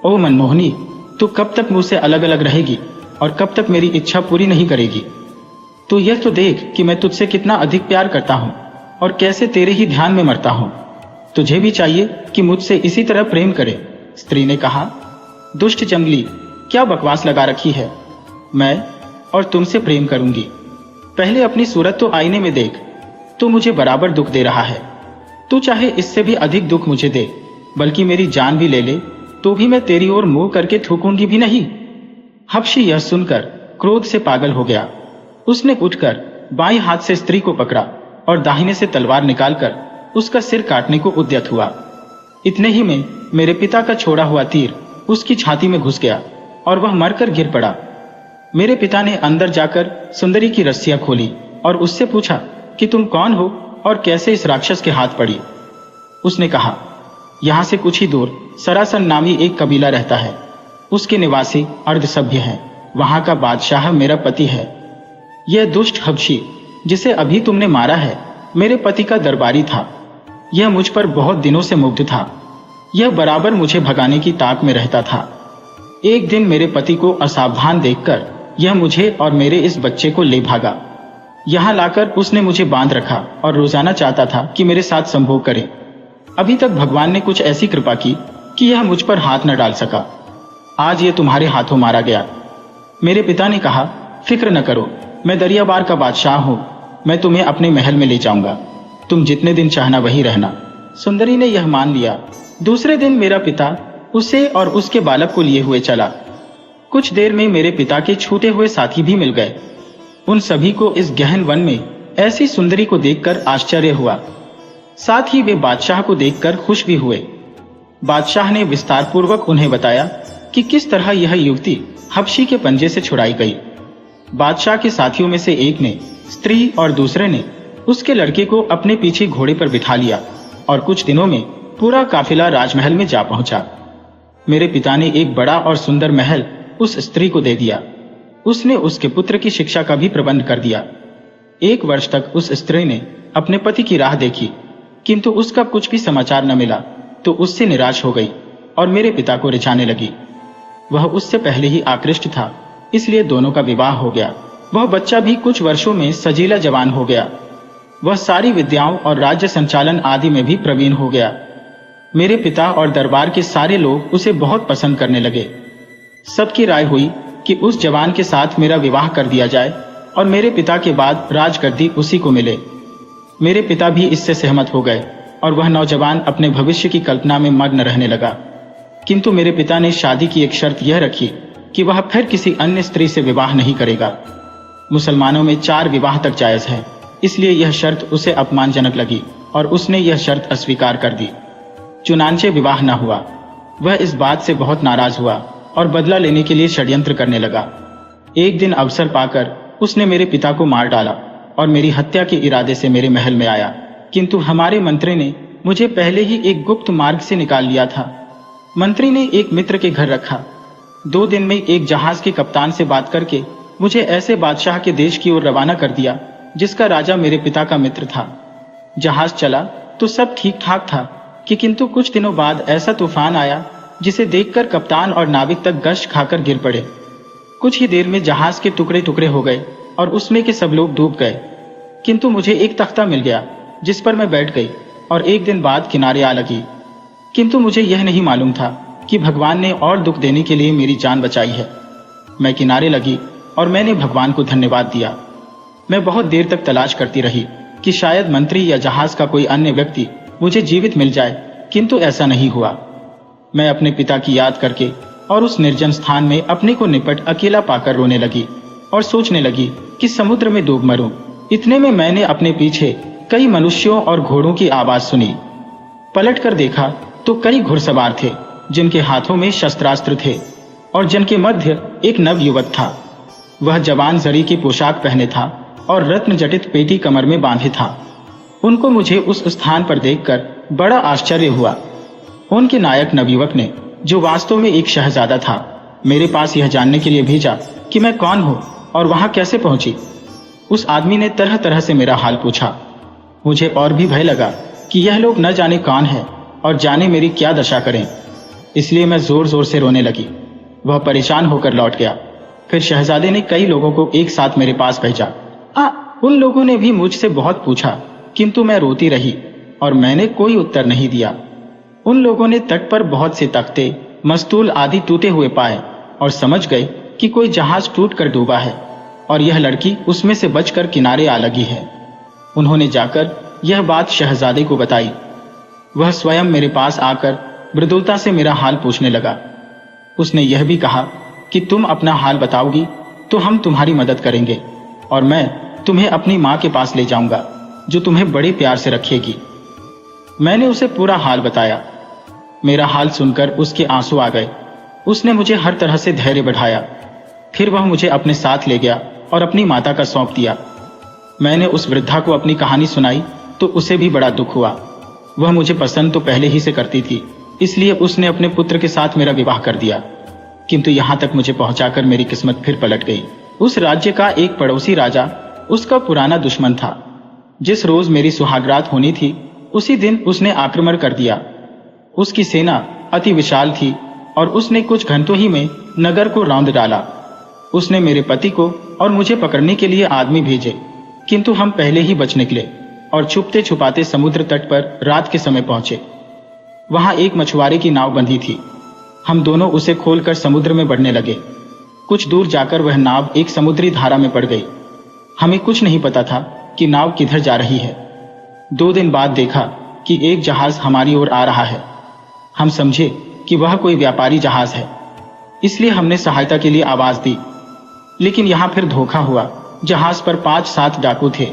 ओ मनमोहनी, तू कब तक मुझसे अलग अलग रहेगी और कब तक मेरी इच्छा पूरी नहीं करेगी? तू यह तो देख कि मैं तुझसे कितना अधिक प्यार करता हूं और कैसे तेरे ही ध्यान में मरता हूं। तुझे भी चाहिए कि मुझसे इसी तरह प्रेम करे। स्त्री ने कहा, दुष्ट जंगली, क्या बकवास लगा रखी है? मैं और तुमसे प्रेम करूंगी। पहले अपनी सूरत तो आईने में देख। तू मुझे बराबर दुख दे रहा है। तू चाहे इससे भी अधिक दुख मुझे दे, बल्कि मेरी जान भी ले ले, तो भी मैं तेरी ओर मुंह करके थूकूंगी भी नहीं। हबशी यह सुनकर क्रोध से पागल हो गया। उसने उठकर बाईं हाथ से स्त्री को पकड़ा और दाहिने से तलवार निकालकर उसका सिर काटने को उद्यत हुआ। इतने ही में मेरे पिता का छोड़ा हुआ तीर उसकी छाती में घुस गया और वह मरकर गिर पड़ा। मेरे पिता ने अंदर जाकर सुंदरी की रस्सियां खोली और उससे पूछा कि तुम कौन हो और कैसे इस राक्षस के हाथ पड़ी? उसने कहा, यहां से कुछ ही दूर सरासन नामी एक कबीला रहता है। उसके निवासी अर्धसभ्य हैं। वहां का बादशाह मेरा पति है। यह दुष्ट हबशी जिसे अभी तुमने मारा है मेरे पति का दरबारी था। यह मुझ पर बहुत दिनों से मुग्ध था। यह बराबर मुझे भगाने की ताक में रहता था। एक दिन मेरे पति को असावधान देखकर यह मुझे और मेरे इस बच्चे को ले भागा। यहाँ लाकर उसने मुझे बांध रखा और रोजाना चाहता था कि मेरे साथ संभोग करे। अभी तक भगवान ने कुछ ऐसी कृपा की कि यह मुझ पर हाथ न डाल सका। आज यह तुम्हारे हाथों मारा गया। मेरे पिता ने कहा, फिक्र न करो, मैं दरियाबार का बादशाह हूँ। मैं तुम्हें अपने महल में ले जाऊंगा। तुम जितने दिन चाहना वहीं रहना। सुंदरी ने यह मान लिया। दूसरे दिन मेरा पिता उसे और उसके बालक को लिए हुए चला। कुछ देर में मेरे पिता के छूटे हुए साथी भी मिल गए। उन सभी को इस गहन वन में ऐसी सुंदरी को देखकर आश्चर्य हुआ। साथ ही वे बादशाह को देखकर खुश भी हुए। बादशाह ने विस्तार पूर्वक उन्हें बताया कि किस तरह यह युवती हबशी के पंजे से छुड़ाई गई। बादशाह के साथियों में से एक ने स्त्री और दूसरे ने उसके लड़के को अपने पीछे घोड़े पर बिठा लिया और कुछ दिनों में पूरा काफिला राजमहल में जा पहुंचा। मेरे पिता ने एक बड़ा और सुंदर महल उस स्त्री को दे दिया। उसने उसके पुत्र की शिक्षा का भी प्रबंध कर दिया। 1 वर्ष तक उस स्त्री ने अपने पति की राह देखी, किंतु उसका कुछ भी समाचार न मिला तो उससे निराश हो गई और मेरे पिता को रिझाने लगी। वह उससे पहले ही आकृष्ट था, इसलिए दोनों का विवाह हो गया। वह बच्चा भी कुछ वर्षों में सजीला जवान हो गया। वह सारी विद्याओं और राज्य संचालन आदि में भी प्रवीण हो गया। मेरे पिता और दरबार के सारे लोग उसे बहुत पसंद करने लगे। सबकी राय हुई कि उस जवान के साथ मेरा विवाह कर दिया जाए और मेरे पिता के बाद राजगद्दी उसी को मिले। मेरे पिता भी इससे सहमत हो गए और वह नौजवान अपने भविष्य की कल्पना में मग्न रहने लगा। किंतु मेरे पिता ने शादी की एक शर्त यह रखी कि वह फिर किसी अन्य स्त्री से विवाह नहीं करेगा। मुसलमानों में 4 विवाह तक जायज है, इसलिए यह शर्त उसे अपमानजनक लगी और उसने यह शर्त अस्वीकार कर दी। चुनांचे विवाह न हुआ। वह इस बात से बहुत नाराज हुआ और बदला लेने के लिए षड्यंत्र करने लगा। एक दिन अवसर पाकर उसने मेरे पिता को मार डाला और मेरी हत्या के इरादे से मेरे महल में आया। किंतु हमारे मंत्री ने मुझे पहले ही एक गुप्त मार्ग से निकाल लिया था। मंत्री ने एक मित्र के घर रखा। 2 दिन में एक जहाज के कप्तान से बात करके मुझे ऐसे बादशाह के देश की ओर रवाना कर दिया जिसका राजा मेरे पिता का मित्र था। जहाज चला तो सब ठीक ठाक था कि किंतु कुछ दिनों बाद ऐसा तूफान आया जिसे देखकर कप्तान और नाविक तक गश खाकर गिर पड़े। कुछ ही देर में जहाज के टुकड़े टुकड़े हो गए और उसमें के सब लोग डूब गए। किंतु मुझे एक तख्ता मिल गया जिस पर मैं बैठ गई और एक दिन बाद किनारे आ लगी। किंतु मुझे यह नहीं मालूम था कि भगवान ने और दुख देने के लिए मेरी जान बचाई है। मैं किनारे लगी और मैंने भगवान को धन्यवाद दिया। मैं बहुत देर तक तलाश करती रही कि शायद मंत्री या जहाज का कोई अन्य व्यक्ति मुझे जीवित मिल जाए, किंतु ऐसा नहीं हुआ। मैं अपने पिता की याद करके और उस निर्जन स्थान में अपने को निपट अकेला पाकर रोने लगी और सोचने लगी कि समुद्र में डूब मरूं। इतने में मैंने अपने पीछे कई मनुष्यों और घोड़ों की आवाज सुनी। पलट कर देखा तो कई घुड़सवार थे जिनके हाथों में शस्त्रास्त्र थे और जिनके मध्य एक नव युवक था। वह जवान जरी की पोशाक पहने था और रत्न जटित पेटी कमर में बांधे था। उनको मुझे उस स्थान पर देखकर बड़ा आश्चर्य हुआ। उनके नायक नवयुवक ने, जो वास्तव में एक शहजादा था, मेरे पास यह जानने के लिए भेजा कि मैं कौन हूँ और वहां कैसे पहुंची। उस आदमी ने तरह तरह से मेरा हाल पूछा। मुझे और भी भय लगा कि यह लोग न जाने कौन है और जाने मेरी क्या दशा करें, इसलिए मैं जोर जोर से रोने लगी। वह परेशान होकर लौट गया। फिर शहजादे ने कई लोगों को एक साथ मेरे पास भेजा। उन लोगों ने भी मुझसे बहुत पूछा, किंतु मैं रोती रही और मैंने कोई उत्तर नहीं दिया। उन लोगों ने तट पर बहुत से तख्ते, मस्तूल आदि टूटे हुए पाए और समझ गए कि कोई जहाज टूटकर डूबा है और यह लड़की उसमें से बचकर किनारे आ लगी है। उन्होंने जाकर यह बात शहजादे को बताई। वह स्वयं मेरे पास आकर मृदुलता से मेरा हाल पूछने लगा। उसने यह भी कहा कि तुम अपना हाल बताओगी तो हम तुम्हारी मदद करेंगे और मैं तुम्हें अपनी माँ के पास ले जाऊंगा, जो तुम्हें बड़े प्यार से रखेगी। मैंने उसे पूरा हाल बताया। मेरा हाल सुनकर उसके आंसू आ गए। उसने मुझे हर तरह से धैर्य बढ़ाया। फिर वह मुझे अपने साथ ले गया और अपनी माता का सौंप दिया। मैंने उस वृद्धा को अपनी कहानी सुनाई तो उसे भी बड़ा दुख हुआ। वह मुझे पसंद तो पहले ही से करती थी, इसलिए उसने अपने पुत्र के साथ मेरा विवाह कर दिया। किंतु यहाँ तक मुझे पहुंचाकर मेरी किस्मत फिर पलट गई। उस राज्य का एक पड़ोसी राजा उसका पुराना दुश्मन था। जिस रोज मेरी सुहागरात होनी थी उसी दिन उसने आक्रमण कर दिया। उसकी सेना अति विशाल थी और उसने कुछ घंटों ही में नगर को रौंद डाला। उसने मेरे पति को और मुझे पकड़ने के लिए आदमी भेजे, किंतु हम पहले ही बच निकले और छुपते छुपाते समुद्र तट पर रात के समय पहुंचे। वहां एक मछुआरे की नाव बंधी थी। हम दोनों उसे खोलकर समुद्र में बढ़ने लगे। कुछ दूर जाकर वह नाव एक समुद्री धारा में पड़ गई। हमें कुछ नहीं पता था कि नाव किधर जा रही है। 2 दिन बाद देखा कि एक जहाज हमारी ओर आ रहा है। हम समझे कि वह कोई व्यापारी जहाज है, इसलिए हमने सहायता के लिए आवाज दी। लेकिन यहां फिर धोखा हुआ। जहाज पर 5-7 डाकू थे।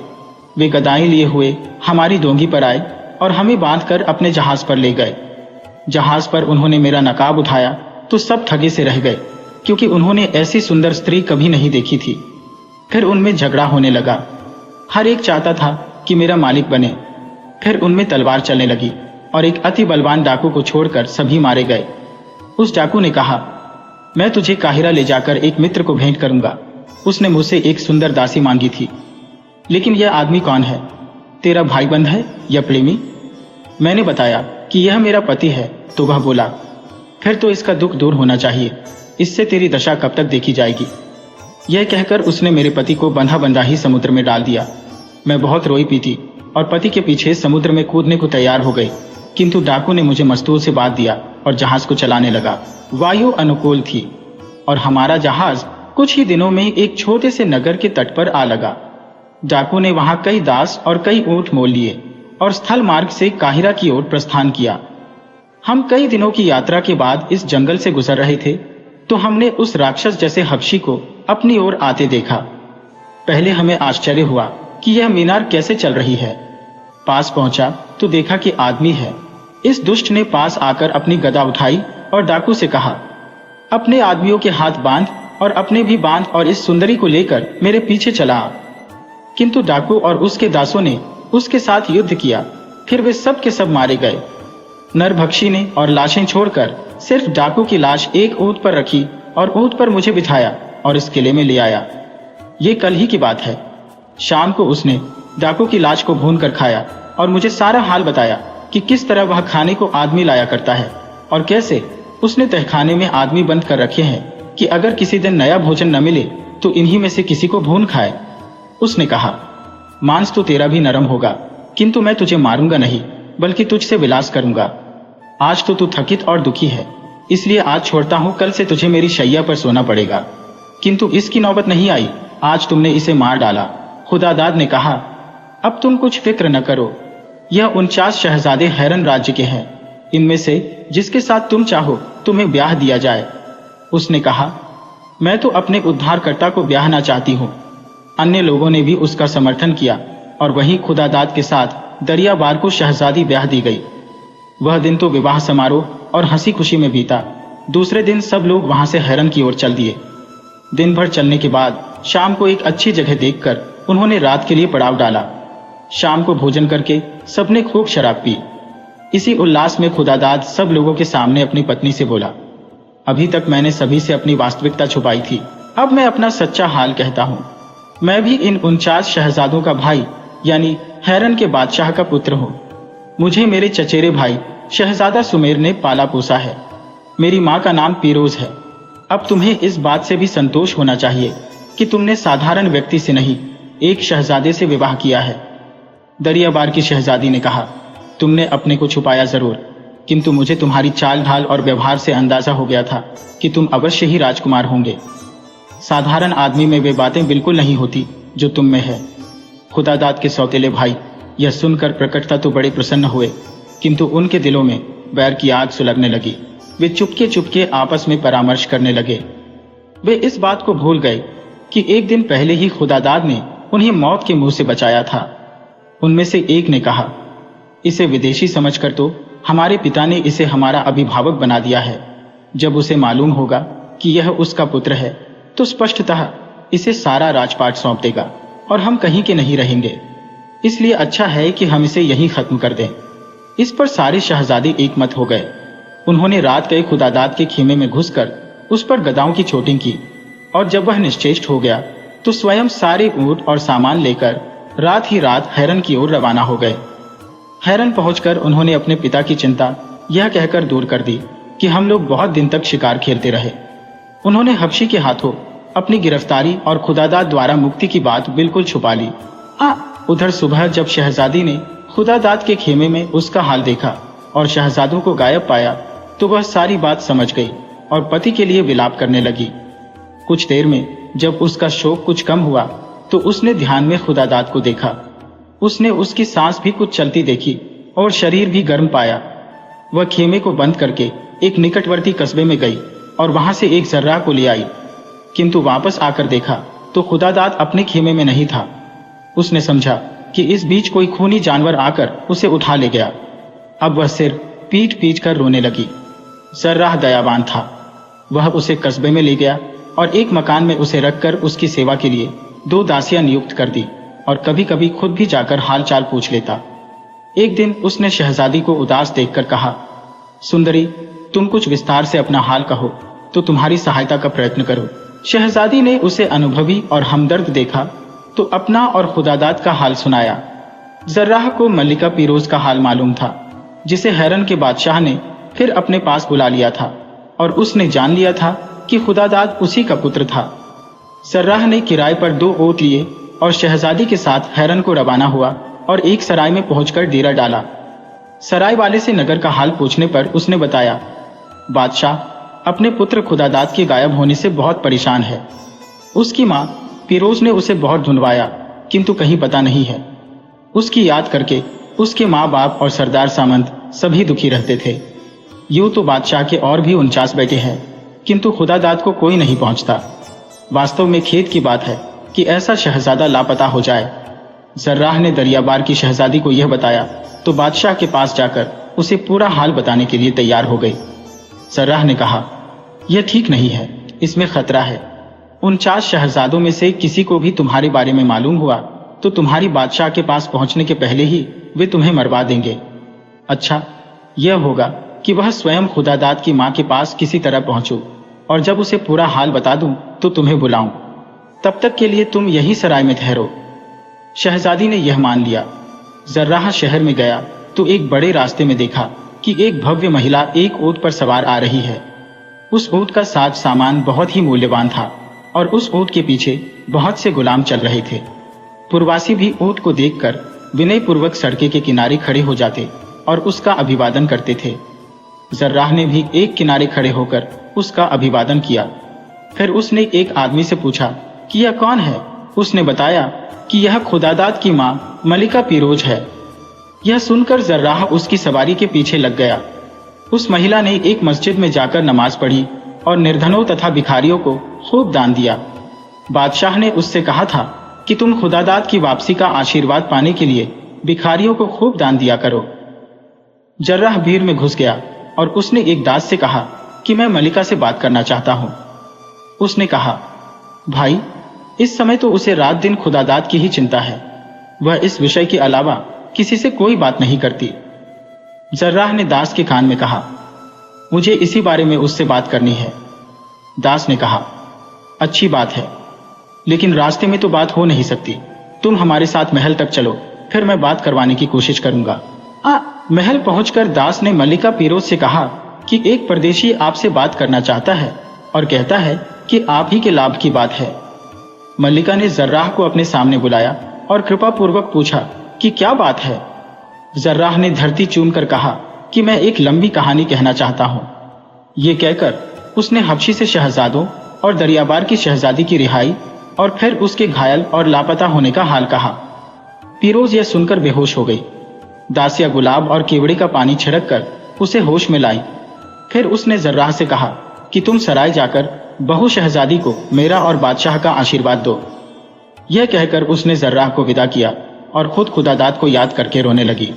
वे गदाएं लिए हुए हमारी डोंगी पर आए और हमें बांधकर अपने जहाज पर ले गए। जहाज पर उन्होंने मेरा नकाब उठाया तो सब ठगे से रह गए, क्योंकि उन्होंने ऐसी सुंदर स्त्री कभी नहीं देखी थी। फिर उनमें झगड़ा होने लगा। हर एक चाहता था कि मेरा मालिक बने। फिर उनमें तलवार चलने लगी और एक अति बलवान डाकू को छोड़कर सभी मारे गए। उस डाकू ने कहा, मैं तुझे काहिरा ले जाकर एक मित्र को भेंट करूंगा। उसने मुझसे एक सुंदर दासी मांगी थी। लेकिन यह आदमी कौन है? तेरा भाईबंद है या प्रेमी? मैंने बताया कि यह मेरा पति है। तो वह बोला, फिर तो इसका दुख दूर होना चाहिए। इससे तेरी दशा कब तक देखी जाएगी? यह कहकर उसने मेरे पति को बंधा बंधा ही समुद्र में डाल दिया। मैं बहुत रोई पीटी और पति के पीछे समुद्र में कूदने को तैयार हो गई, किंतु डाकू ने मुझे मस्तूल से बांध दिया और जहाज को चलाने लगा। वायु अनुकूल थी और हमारा जहाज कुछ ही दिनों में एक छोटे से नगर के तट पर आ लगा। डाकू ने वहां कई दास और कई ऊंट मोल लिए और स्थल मार्ग से काहिरा की ओर प्रस्थान किया। हम कई दिनों की यात्रा के बाद इस जंगल से गुजर रहे थे तो हमने उस राक्षस जैसे हबशी को अपनी ओर आते देखा। पहले हमें आश्चर्य हुआ कि यह मीनार कैसे चल रही है। पास पहुंचा तो देखा कि आदमी है। इस दुष्ट ने पास आकर अपनी गदा उठाई और डाकू से कहा, अपने आदमियों के हाथ बांध और अपने भी बांध और इस सुंदरी को लेकर मेरे पीछे चला आ। किंतु डाकू और उसके दासों ने उसके साथ युद्ध किया। फिर वे सब के सब मारे गए। नरभक्षी ने और लाशें छोड़कर सिर्फ डाकू की लाश एक ऊंट पर रखी और ऊंट पर मुझे बिठाया और इस किले में ले आया। ये कल ही की बात है। शाम को उसने डाकू की लाश को भून कर खाया और मुझे सारा हाल बताया कि किस तरह वह खाने को आदमी लाया करता है और कैसे उसने तहखाने में आदमी बंद कर रखे हैं कि अगर किसी दिन नया भोजन न मिले तो इन्हीं में से किसी को भून खाए। उसने कहा, मांस तो तेरा भी नरम होगा, किंतु मैं तुझे मारूंगा नहीं, बल्कि तुझसे विलास करूंगा। आज तो तू थकित और दुखी है, इसलिए आज छोड़ता हूं। कल से तुझे मेरी शैया पर सोना पड़ेगा। किंतु इसकी नौबत नहीं आई। आज तुमने इसे मार डाला। खुदादाद ने कहा, अब तुम कुछ फिक्र न करो। यह 49 शहजादे हैरन राज्य के हैं। इनमें से जिसके साथ तुम चाहो तुम्हें ब्याह दिया जाए। उसने कहा, मैं तो अपने उद्धारकर्ता को ब्याहना चाहती हूँ। अन्य लोगों ने भी उसका समर्थन किया और वहीं खुदादाद के साथ दरियाबार को शहजादी ब्याह दी गई। वह दिन तो विवाह समारोह और हंसी खुशी में बीता। दूसरे दिन सब लोग वहां से हैरन की ओर चल दिए। दिन भर चलने के बाद शाम को एक अच्छी जगह देखकर उन्होंने रात के लिए पड़ाव डाला। शाम को भोजन करके सबने खूब शराब पी। इसी उल्लास में खुदादाद सब लोगों के सामने अपनी पत्नी से बोला, अभी तक मैंने सभी से अपनी वास्तविकता छुपाई थी, अब मैं अपना सच्चा हाल कहता हूँ। मैं भी इन 49 शहजादों का भाई यानी हैरन के बादशाह का पुत्र हूँ। मुझे मेरे चचेरे भाई शहजादा सुमेर ने पाला पोसा है। मेरी माँ का नाम पीरोज है। अब तुम्हें इस बात से भी संतोष होना चाहिए कि तुमने साधारण व्यक्ति से नहीं, एक शहजादे से विवाह किया है। दरियाबार की शहजादी ने कहा, तुमने अपने को छुपाया जरूर, किंतु मुझे तुम्हारी चाल ढाल और व्यवहार से अंदाजा हो गया था कि तुम अवश्य ही राजकुमार होंगे। साधारण आदमी में वे बातें बिल्कुल नहीं होती जो तुम में है। खुदादाद के सौतेले भाई यह सुनकर प्रकटता तो बड़े प्रसन्न हुए, किंतु उनके दिलों में बैर की आग सुलगने लगी। वे चुपके चुपके आपस में परामर्श करने लगे। वे इस बात को भूल गए कि एक दिन पहले ही खुदादाद ने उन्हें मौत के मुंह से बचाया था। उनमें से एक ने कहा, इसे विदेशी समझकर तो हमारे पिता ने इसे हमारा अभिभावक बना दिया है। जब उसे मालूम होगा कि यह उसका पुत्र है तो स्पष्टतः इसे सारा राजपाट सौंप देगा और हम कहीं के नहीं रहेंगे। इसलिए अच्छा है कि हम इसे यहीं खत्म कर दें। इस पर सारे शहजादे एकमत हो गए। उन्होंने रात गए खुदादाद के खेमे में घुसकर उस पर गदाओं की चोटिंग की और जब वह निश्चेष्ट हो गया तो स्वयं सारे ऊंट और सामान लेकर रात ही रात हैरन की ओर रवाना हो गए। हैरन पहुंचकर उन्होंने अपने पिता की चिंता यह कहकर दूर कर दी कि हम लोग बहुत दिन तक शिकार खेलते रहे। उन्होंने हबशी के हाथों अपनी गिरफ्तारी और खुदादाद द्वारा मुक्ति की बात बिल्कुल छुपा ली। उधर सुबह जब शहजादी ने खुदादाद के खेमे में उसका हाल देखा और शहजादों को गायब पाया तो वह सारी बात समझ गई और पति के लिए विलाप करने लगी। कुछ देर में जब उसका शोक कुछ कम हुआ तो उसने ध्यान में खुदादाद को देखा। उसने उसकी सांस भी कुछ चलती देखी और शरीर भी गर्म पाया। वह खेमे को बंद करके एक निकटवर्ती कस्बे में गई और वहां से एक जर्राह को ले आई, किंतु वापस आकर देखा तो खुदादाद अपने खेमे में नहीं था। उसने समझा कि इस बीच कोई खूनी जानवर आकर उसे उठा ले गया। अब वह सिर पीट पीट कर रोने लगी। जर्राह दयावान था। वह उसे कस्बे में ले गया और एक मकान में उसे रखकर उसकी सेवा के लिए 2 दासियां नियुक्त कर दी और कभी कभी खुद भी जाकर हाल चाल पूछ लेता। एक दिन उसने शहजादी को उदास देखकर कहा, सुंदरी, तुम कुछ विस्तार से अपना हाल कहो तो तुम्हारी सहायता का प्रयत्न करो। शहजादी ने उसे अनुभवी और हमदर्द देखा तो अपना और खुदादाद का हाल सुनाया। जर्राह को मल्लिका पीरोज का हाल मालूम था, जिसे हैरन के बादशाह ने फिर अपने पास बुला लिया था और उसने जान लिया था कि खुदादाद उसी का पुत्र था। जर्राह ने किराए पर 2 ऊंट लिए और शहजादी के साथ हैरन को रवाना हुआ और एक सराय में पहुंचकर डेरा डाला। सराय वाले से नगर का हाल पूछने पर उसने बताया, बादशाह अपने पुत्र खुदादाद के गायब होने से बहुत परेशान है। उसकी माँ पीरोज ने उसे बहुत ढूंढवाया किंतु कहीं पता नहीं है। उसकी याद करके उसके माँ बाप और सरदार सामंत सभी दुखी रहते थे। यूं तो बादशाह के और भी 49 बेटे हैं किंतु खुदादाद को कोई नहीं पहुंचता। वास्तव में खेद की बात है कि ऐसा शहजादा लापता हो जाए। जर्राह ने दरियाबार की शहजादी को यह बताया तो बादशाह के पास जाकर उसे पूरा हाल बताने के लिए तैयार हो गई। जर्राह ने कहा, यह ठीक नहीं है, इसमें खतरा है। 49 शहजादों में से किसी को भी तुम्हारे बारे में मालूम हुआ तो तुम्हारी बादशाह के पास पहुंचने के पहले ही वे तुम्हें मरवा देंगे। अच्छा, यह होगा कि वह स्वयं खुदादाद की माँ के पास किसी तरह पहुंचो और जब उसे पूरा हाल बता दूं तो तुम्हें बुलाऊं। तब तक के लिए तुम यही सराय में ठहरो। शहजादी ने यह मान लिया। जर्राह शहर में गया तो एक बड़े रास्ते में देखा कि एक भव्य महिला एक ऊंट पर सवार आ रही है। उस ऊंट का साज सामान बहुत ही मूल्यवान था और उस ऊंट के पीछे बहुत से गुलाम चल रहे थे। पुरवासी भी ऊंट को देखकर विनयपूर्वक सड़के के किनारे खड़े हो जाते और उसका अभिवादन करते थे। जर्राह ने भी एक किनारे खड़े होकर उसका अभिवादन किया। फिर उसने एक आदमी से पूछा कि यह कौन है। उसने बताया कि यह खुदादाद की माँ मल्लिका पीरोज है। यह सुनकर जर्राह उसकी सवारी के पीछे लग गया। उस महिला ने एक मस्जिद में जाकर नमाज पढ़ी और निर्धनों तथा भिखारियों को खूब दान दिया। बादशाह ने उससे कहा था कि तुम खुदादाद की वापसी का आशीर्वाद पाने के लिए भिखारियों को खूब दान दिया करो। जर्राह भीड़ में घुस गया और उसने एक दास से कहा कि मैं मल्लिका से बात करना चाहता हूं। उसने कहा, भाई, इस समय तो उसे रात दिन खुदादाद की ही चिंता है। वह इस विषय के अलावा किसी से कोई बात नहीं करती। जर्राह ने दास के कान में कहा, मुझे इसी बारे में उससे बात करनी है। दास ने कहा, अच्छी बात है, लेकिन रास्ते में तो बात हो नहीं सकती। तुम हमारे साथ महल तक चलो, फिर मैं बात करवाने की कोशिश करूंगा। महल पहुंचकर दास ने मल्लिका पीरोज से कहा कि एक परदेशी आपसे बात करना चाहता है और कहता है कि आप ही के लाभ की बात है। मल्लिका ने जर्राह को अपने सामने बुलाया और कृपा पूर्वक पूछा कि क्या बात है। जर्राह ने धरती चूमकर कहा कि मैं एक लंबी कहानी कहना चाहता हूं। ये कहकर उसने हबशी से शहजादों और दरियाबार की शहजादी की रिहाई और फिर उसके घायल और लापता होने का हाल कहा। पीरोज यह सुनकर बेहोश हो गई। दासिया गुलाब और केवड़े का पानी छिड़क कर उसे होश में लाई। फिर उसने जर्राह से कहा कि तुम सराय जाकर बहू शहजादी को मेरा और बादशाह का आशीर्वाद दो। यह कहकर उसने जर्राह को विदा किया और खुद खुदादाद को याद करके रोने लगी।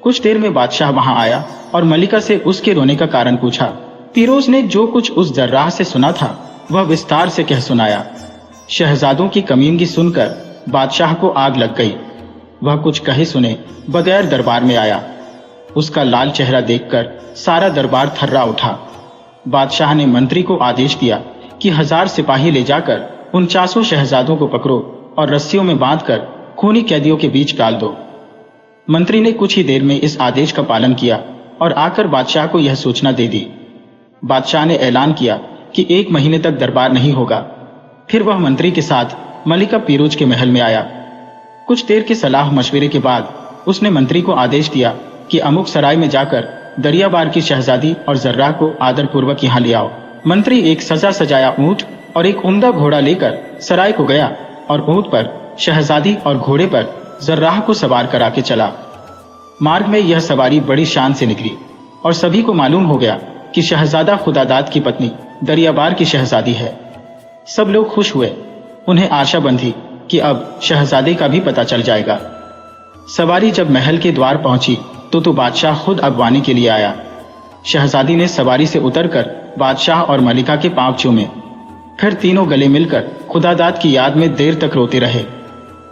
कुछ देर में बादशाह वहां आया और मल्लिका से उसके रोने का कारण पूछा। पीरोज ने जो कुछ उस जर्राह से सुना था वह विस्तार से कह सुनाया। शहजादों की कमीनगी सुनकर बादशाह को आग लग गई। वह कुछ कहे सुने बगैर दरबार में आया। उसका लाल चेहरा देखकर सारा दरबार थर्रा उठा। बादशाह ने मंत्री को आदेश दिया कि 1000 सिपाही ले जाकर 49 शहजादों को पकड़ो और रस्सियों में बांधकर खूनी कैदियों के बीच डाल दो। मंत्री ने कुछ ही देर में इस आदेश का पालन किया और आकर बादशाह को यह सूचना दे दी। बादशाह ने ऐलान किया कि 1 महीने तक दरबार नहीं होगा। फिर वह मंत्री के साथ मलिका पीरूज के महल में आया। कुछ देर के सलाह मशविरे के बाद उसने मंत्री को आदेश दिया कि अमुक सराय में जाकर दरियाबार की शहजादी और जर्राह को आदरपूर्वक यहाँ ले आओ। मंत्री एक सजा सजाया ऊंट और एक उम्दा घोड़ा लेकर सराय को गया और ऊंट पर शहजादी और घोड़े पर जर्राह को सवार करा के चला। मार्ग में यह सवारी बड़ी शान से निकली और सभी को मालूम हो गया कि शहजादा खुदादाद की पत्नी दरियाबार की शहजादी है। सब लोग खुश हुए। उन्हें आशा बंधी कि अब शहजादे का भी पता चल जाएगा। सवारी जब महल के द्वार पहुंची तो बादशाह खुद अगवानी के लिए आया। शहजादी ने सवारी से उतरकर बादशाह और मलिका के पांव चूमे। फिर तीनों गले मिलकर खुदादाद की याद में देर तक रोते रहे।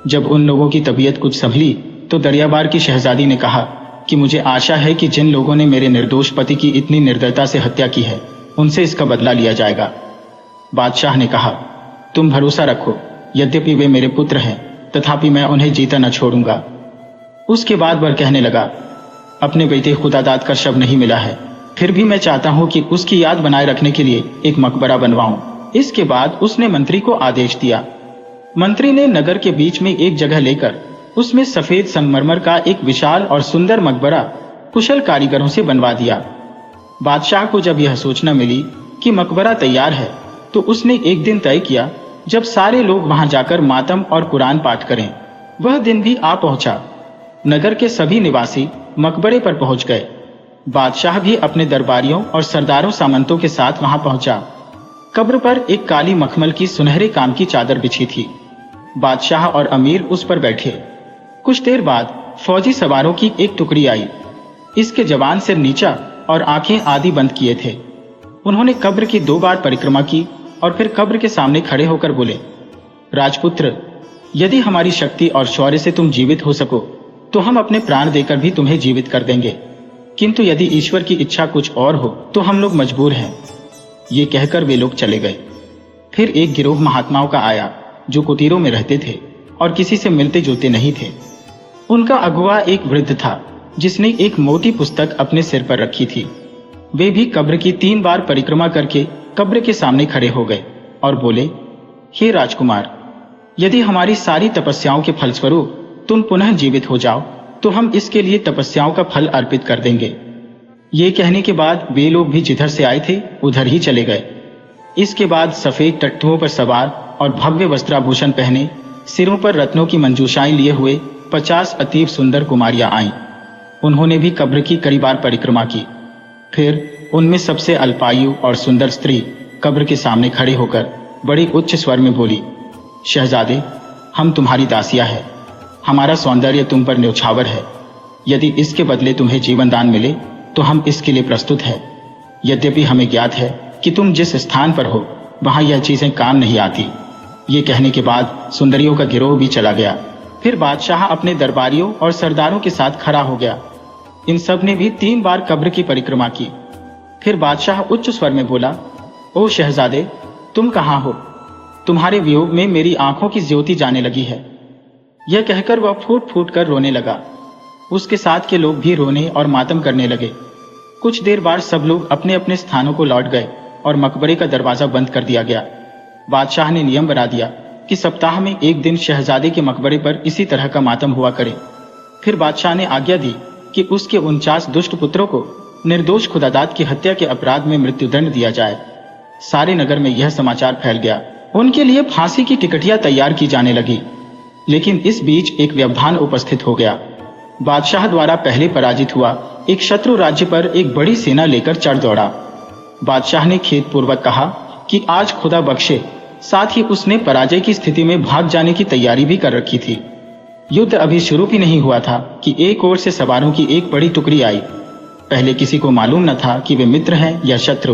जब उन लोगों की तबीयत कुछ संभली तो दरियाबार की शहजादी ने कहा कि मुझे आशा है कि जिन लोगों ने मेरे निर्दोष पति की इतनी निर्दयता से हत्या की है उनसे इसका बदला लिया जाएगा। बादशाह ने कहा, तुम भरोसा रखो, यद्यपि वे मेरे पुत्र हैं तथापि मैं उन्हें जीता न छोड़ूंगा। उसके बाद वह कहने लगा, अपने बेटे खुदादाद का शव नहीं मिला है, फिर भी मैं चाहता हूं कि उसकी याद बनाए रखने के लिए एक मकबरा बनवाऊं। इसके बाद उसने मंत्री को आदेश दिया। मंत्री ने नगर के बीच में एक जगह लेकर उसमें सफेद संगमरमर का एक विशाल और सुंदर मकबरा कुशल कारीगरों से बनवा दिया। बादशाह को जब यह सूचना मिली कि मकबरा तैयार है तो उसने एक दिन तय किया जब सारे लोग वहां जाकर मातम और कुरान पाठ करें। वह दिन भी आ पहुंचा। नगर के सभी निवासी मकबरे पर पहुंच गए। बादशाह भी अपने दरबारियों और सरदारों सामंतों के साथ वहां पहुंचा। कब्र पर एक काली मखमल की सुनहरे काम की चादर बिछी थी। बादशाह और अमीर उस पर बैठे। कुछ देर बाद फौजी सवारों की एक टुकड़ी आई। इसके जवान सिर नीचा और आंखें आधी बंद किए थे। उन्होंने कब्र की 2 बार परिक्रमा की और फिर कब्र के सामने खड़े होकर बोले, राजपुत्र, यदि हमारी शक्ति और शौर्य से तुम जीवित हो सको तो हम अपने प्राण देकर भी तुम्हें जीवित कर देंगे, किंतु यदि ईश्वर की इच्छा कुछ और हो तो हम लोग मजबूर हैं। ये कहकर वे लोग चले गए। फिर एक गिरोह महात्माओं का आया जो कुटीरों में रहते थे और किसी से मिलते जुलते नहीं थे। उनका अगुवा एक वृद्ध था जिसने एक मोटी पुस्तक अपने सिर पर रखी थी। वे भी कब्र की 3 बार परिक्रमा करके कब्र के सामने खड़े हो गए और बोले, हे राजकुमार, यदि हमारी सारी तपस्याओं के फलस्वरूप तुम पुनः जीवित हो जाओ तो हम इसके लिए तपस्याओं का फल अर्पित कर देंगे। ये कहने के बाद वे लोग भी जिधर से आए थे उधर ही चले गए। इसके बाद सफेद टट्टुओं पर सवार और भव्य वस्त्राभूषण पहने, सिरों पर रत्नों की मंजूषाएं लिए हुए 50 अतीव सुंदर कुमारियां आईं। उन्होंने भी कब्र की कई बार परिक्रमा की। फिर उनमें सबसे अल्पायु और सुंदर स्त्री कब्र के सामने खड़े होकर बड़े उच्च स्वर में बोली, शहजादे, हम तुम्हारी दासियां हैं। हमारा सौंदर्य तुम पर न्यौछावर है। यदि इसके बदले तुम्हें जीवन दान मिले तो हम इसके लिए प्रस्तुत है। यद्यपि हमें ज्ञात है कि तुम जिस स्थान पर हो वहां यह चीजें काम नहीं आती। ये कहने के बाद सुंदरियों का गिरोह भी चला गया। फिर बादशाह अपने दरबारियों और सरदारों के साथ खड़ा हो गया। इन सब ने भी 3 बार कब्र की परिक्रमा की। फिर बादशाह उच्च स्वर में बोला, ओ शहजादे, तुम कहाँ हो? तुम्हारे वियोग में मेरी आंखों की ज्योति जाने लगी है। यह कहकर वह फूट फूट कर रोने लगा। उसके साथ के लोग भी रोने और मातम करने लगे। कुछ देर बाद सब लोग अपने अपने स्थानों को लौट गए और मकबरे का दरवाजा बंद कर दिया गया। बादशाह ने नियम बना दिया कि सप्ताह में एक दिन शहजादे के मकबरे पर इसी तरह का मातम हुआ करे। फिर बादशाह ने आज्ञा दी कि उसके 49 दुष्ट पुत्रों को निर्दोष खुदादाद की हत्या के अपराध में मृत्युदंड दिया जाए। सारे नगर में यह समाचार फैल गया। उनके लिए फांसी की टिकटियां तैयार की जाने लगी। लेकिन इस बीच एक व्यवधान उपस्थित हो गया। बादशाह द्वारा पहले पराजित हुआ एक शत्रु राज्य पर एक बड़ी सेना लेकर चढ़ दौड़ा। बादशाह ने खेदपूर्वक कहा कि आज खुदा बख्शे। साथ ही उसने पराजय की स्थिति में भाग जाने की तैयारी भी कर रखी थी। युद्ध अभी शुरू भी नहीं हुआ था कि एक ओर से सवारों की एक बड़ी टुकड़ी आई। पहले किसी को मालूम न था कि वे मित्र हैं या शत्रु,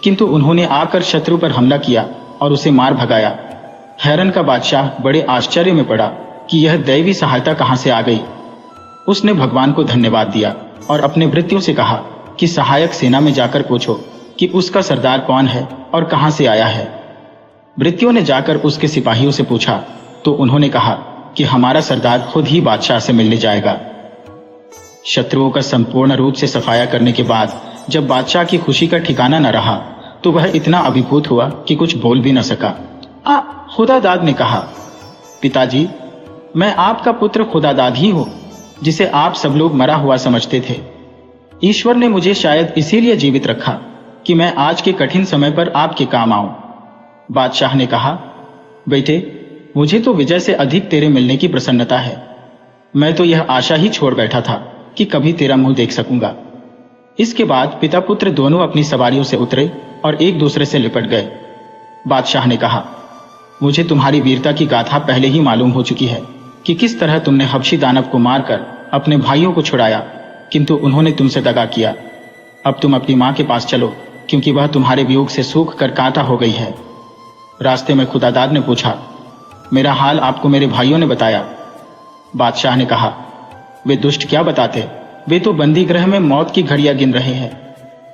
किंतु उन्होंने आकर शत्रु पर हमला किया और उसे मार भगाया। हैरन का बादशाह बड़े आश्चर्य में पड़ा कि यह दैवी सहायता कहां से आ गई। उसने भगवान को धन्यवाद दिया और अपने भृत्यों से कहा कि सहायक सेना में जाकर पूछो कि उसका सरदार कौन है और कहां से आया है। भृत्यों ने जाकर उसके सिपाहियों से पूछा तो उन्होंने कहा कि हमारा सरदार खुद ही बादशाह से मिलने जाएगा। शत्रुओं का संपूर्ण रूप से सफाया करने के बाद जब बादशाह की खुशी का ठिकाना न रहा तो वह इतना अभिभूत हुआ कि कुछ बोल भी न सका। खुदादाद ने कहा, पिताजी, मैं आपका पुत्र खुदादाद ही हूं, जिसे आप सब लोग मरा हुआ समझते थे। ईश्वर ने मुझे शायद इसीलिए जीवित रखा कि मैं आज के कठिन समय पर आपके काम आऊं। बादशाह ने कहा, बेटे, मुझे तो विजय से अधिक तेरे मिलने की प्रसन्नता है। मैं तो यह आशा ही छोड़ बैठा था कि कभी तेरा मुंह देख सकूंगा। इसके बाद पिता पुत्र दोनों अपनी सवारियों से उतरे और एक दूसरे से लिपट गए। बादशाह ने कहा, मुझे तुम्हारी वीरता की गाथा पहले ही मालूम हो चुकी है कि किस तरह तुमने हबशी दानव को मारकर अपने भाइयों को छुड़ाया, किंतु उन्होंने तुमसे दगा किया। अब तुम अपनी मां के पास चलो, क्योंकि वह तुम्हारे वियोग से सूख कर कांटा हो गई है। रास्ते में खुदादाद ने पूछा, मेरा हाल आपको मेरे भाइयों ने बताया? बादशाह ने कहा, वे दुष्ट क्या बताते, वे तो बंदी गृह में मौत की घड़ियां गिन रहे हैं।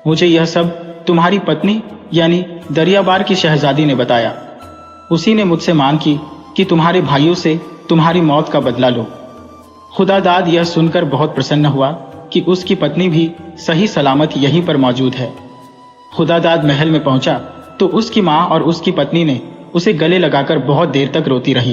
मुझे यह सब तुम्हारी पत्नी यानी दरियाबार की शहजादी ने बताया। उसी ने मुझसे मांग की कि तुम्हारे भाइयों से तुम्हारी मौत का बदला लो। खुदादाद यह सुनकर बहुत प्रसन्न हुआ कि उसकी पत्नी भी सही सलामत यहीं पर मौजूद है। खुदादाद महल में पहुंचा तो उसकी मां और उसकी पत्नी ने उसे गले लगाकर बहुत देर तक रोती रही।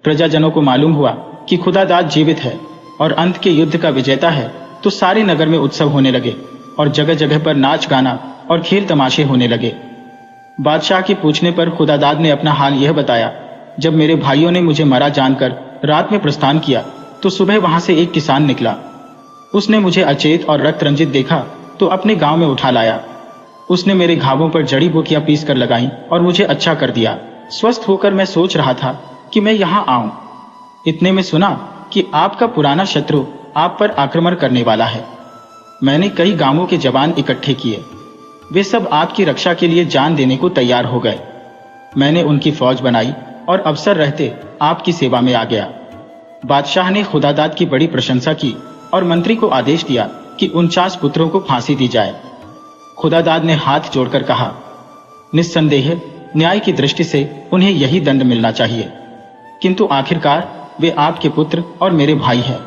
प्रजाजनों को मालूम हुआ कि खुदादाद जीवित है और अंत के युद्ध का विजेता है, तो सारे नगर में उत्सव होने लगे और जगह जगह पर नाच गाना और खेल तमाशे होने लगे। बादशाह के पूछने पर खुदादाद ने अपना हाल यह बताया, जब मेरे भाइयों ने मुझे मरा जानकर रात में प्रस्थान किया तो सुबह वहां से एक किसान निकला। उसने मुझे अचेत और रक्त रंजित देखा तो अपने गांव में उठा लाया। उसने मेरे घावों पर जड़ी बूटियां पीस कर लगाई और मुझे अच्छा कर दिया। स्वस्थ होकर मैं सोच रहा था कि मैं यहाँ आऊं। इतने में सुना कि आपका पुराना शत्रु आप पर आक्रमण करने वाला है। मैंने कई गांवों के जवान इकट्ठे किए। वे सब आपकी रक्षा के लिए जान देने को तैयार हो गए। मैंने उनकी फौज बनाई और अवसर रहते आपकी सेवा में आ गया। बादशाह ने खुदादाद की बड़ी प्रशंसा की और मंत्री को आदेश दिया कि 49 पुत्रों को फांसी दी जाए। खुदादाद ने हाथ जोड़कर कहा, निस्संदेह न्याय की दृष्टि से उन्हें यही दंड मिलना चाहिए, किंतु आखिरकार वे आपके पुत्र और मेरे भाई हैं।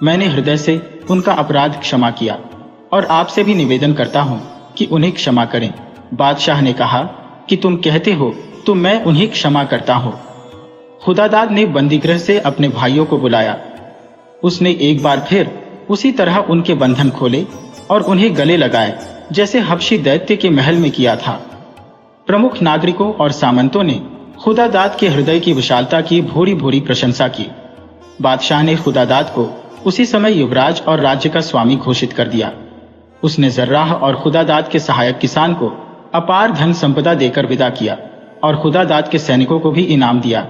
मैंने हृदय से उनका अपराध क्षमा किया और आपसे भी निवेदन करता हूं कि उन्हें क्षमा करें। बादशाह ने कहा कि तुम कहते हो तो मैं उन्हें क्षमा करता हूं। खुदादाद ने बंदीगृह से अपने भाइयों को बुलाया। उसने एक बार फिर उसी तरह उनके बंधन खोले और उन्हें गले लगाए जैसे हबशी दैत्य के महल में किया था। प्रमुख नागरिकों और सामंतों ने खुदादाद के हृदय की विशालता की भूरी भूरी प्रशंसा की। बादशाह ने खुदादाद को उसी समय युवराज और राज्य का स्वामी घोषित कर दिया। उसने जर्राह और खुदादाद के सहायक किसान को अपार धन संपदा देकर विदा किया और खुदादाद के सैनिकों को भी इनाम दिया।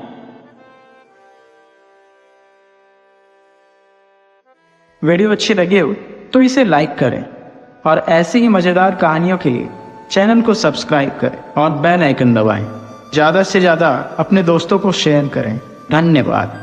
वीडियो अच्छी लगी हो तो इसे लाइक करें और ऐसी ही मजेदार कहानियों के लिए चैनल को सब्सक्राइब करें और बेल आइकन दबाएं। ज़्यादा से ज़्यादा अपने दोस्तों को शेयर करें। धन्यवाद।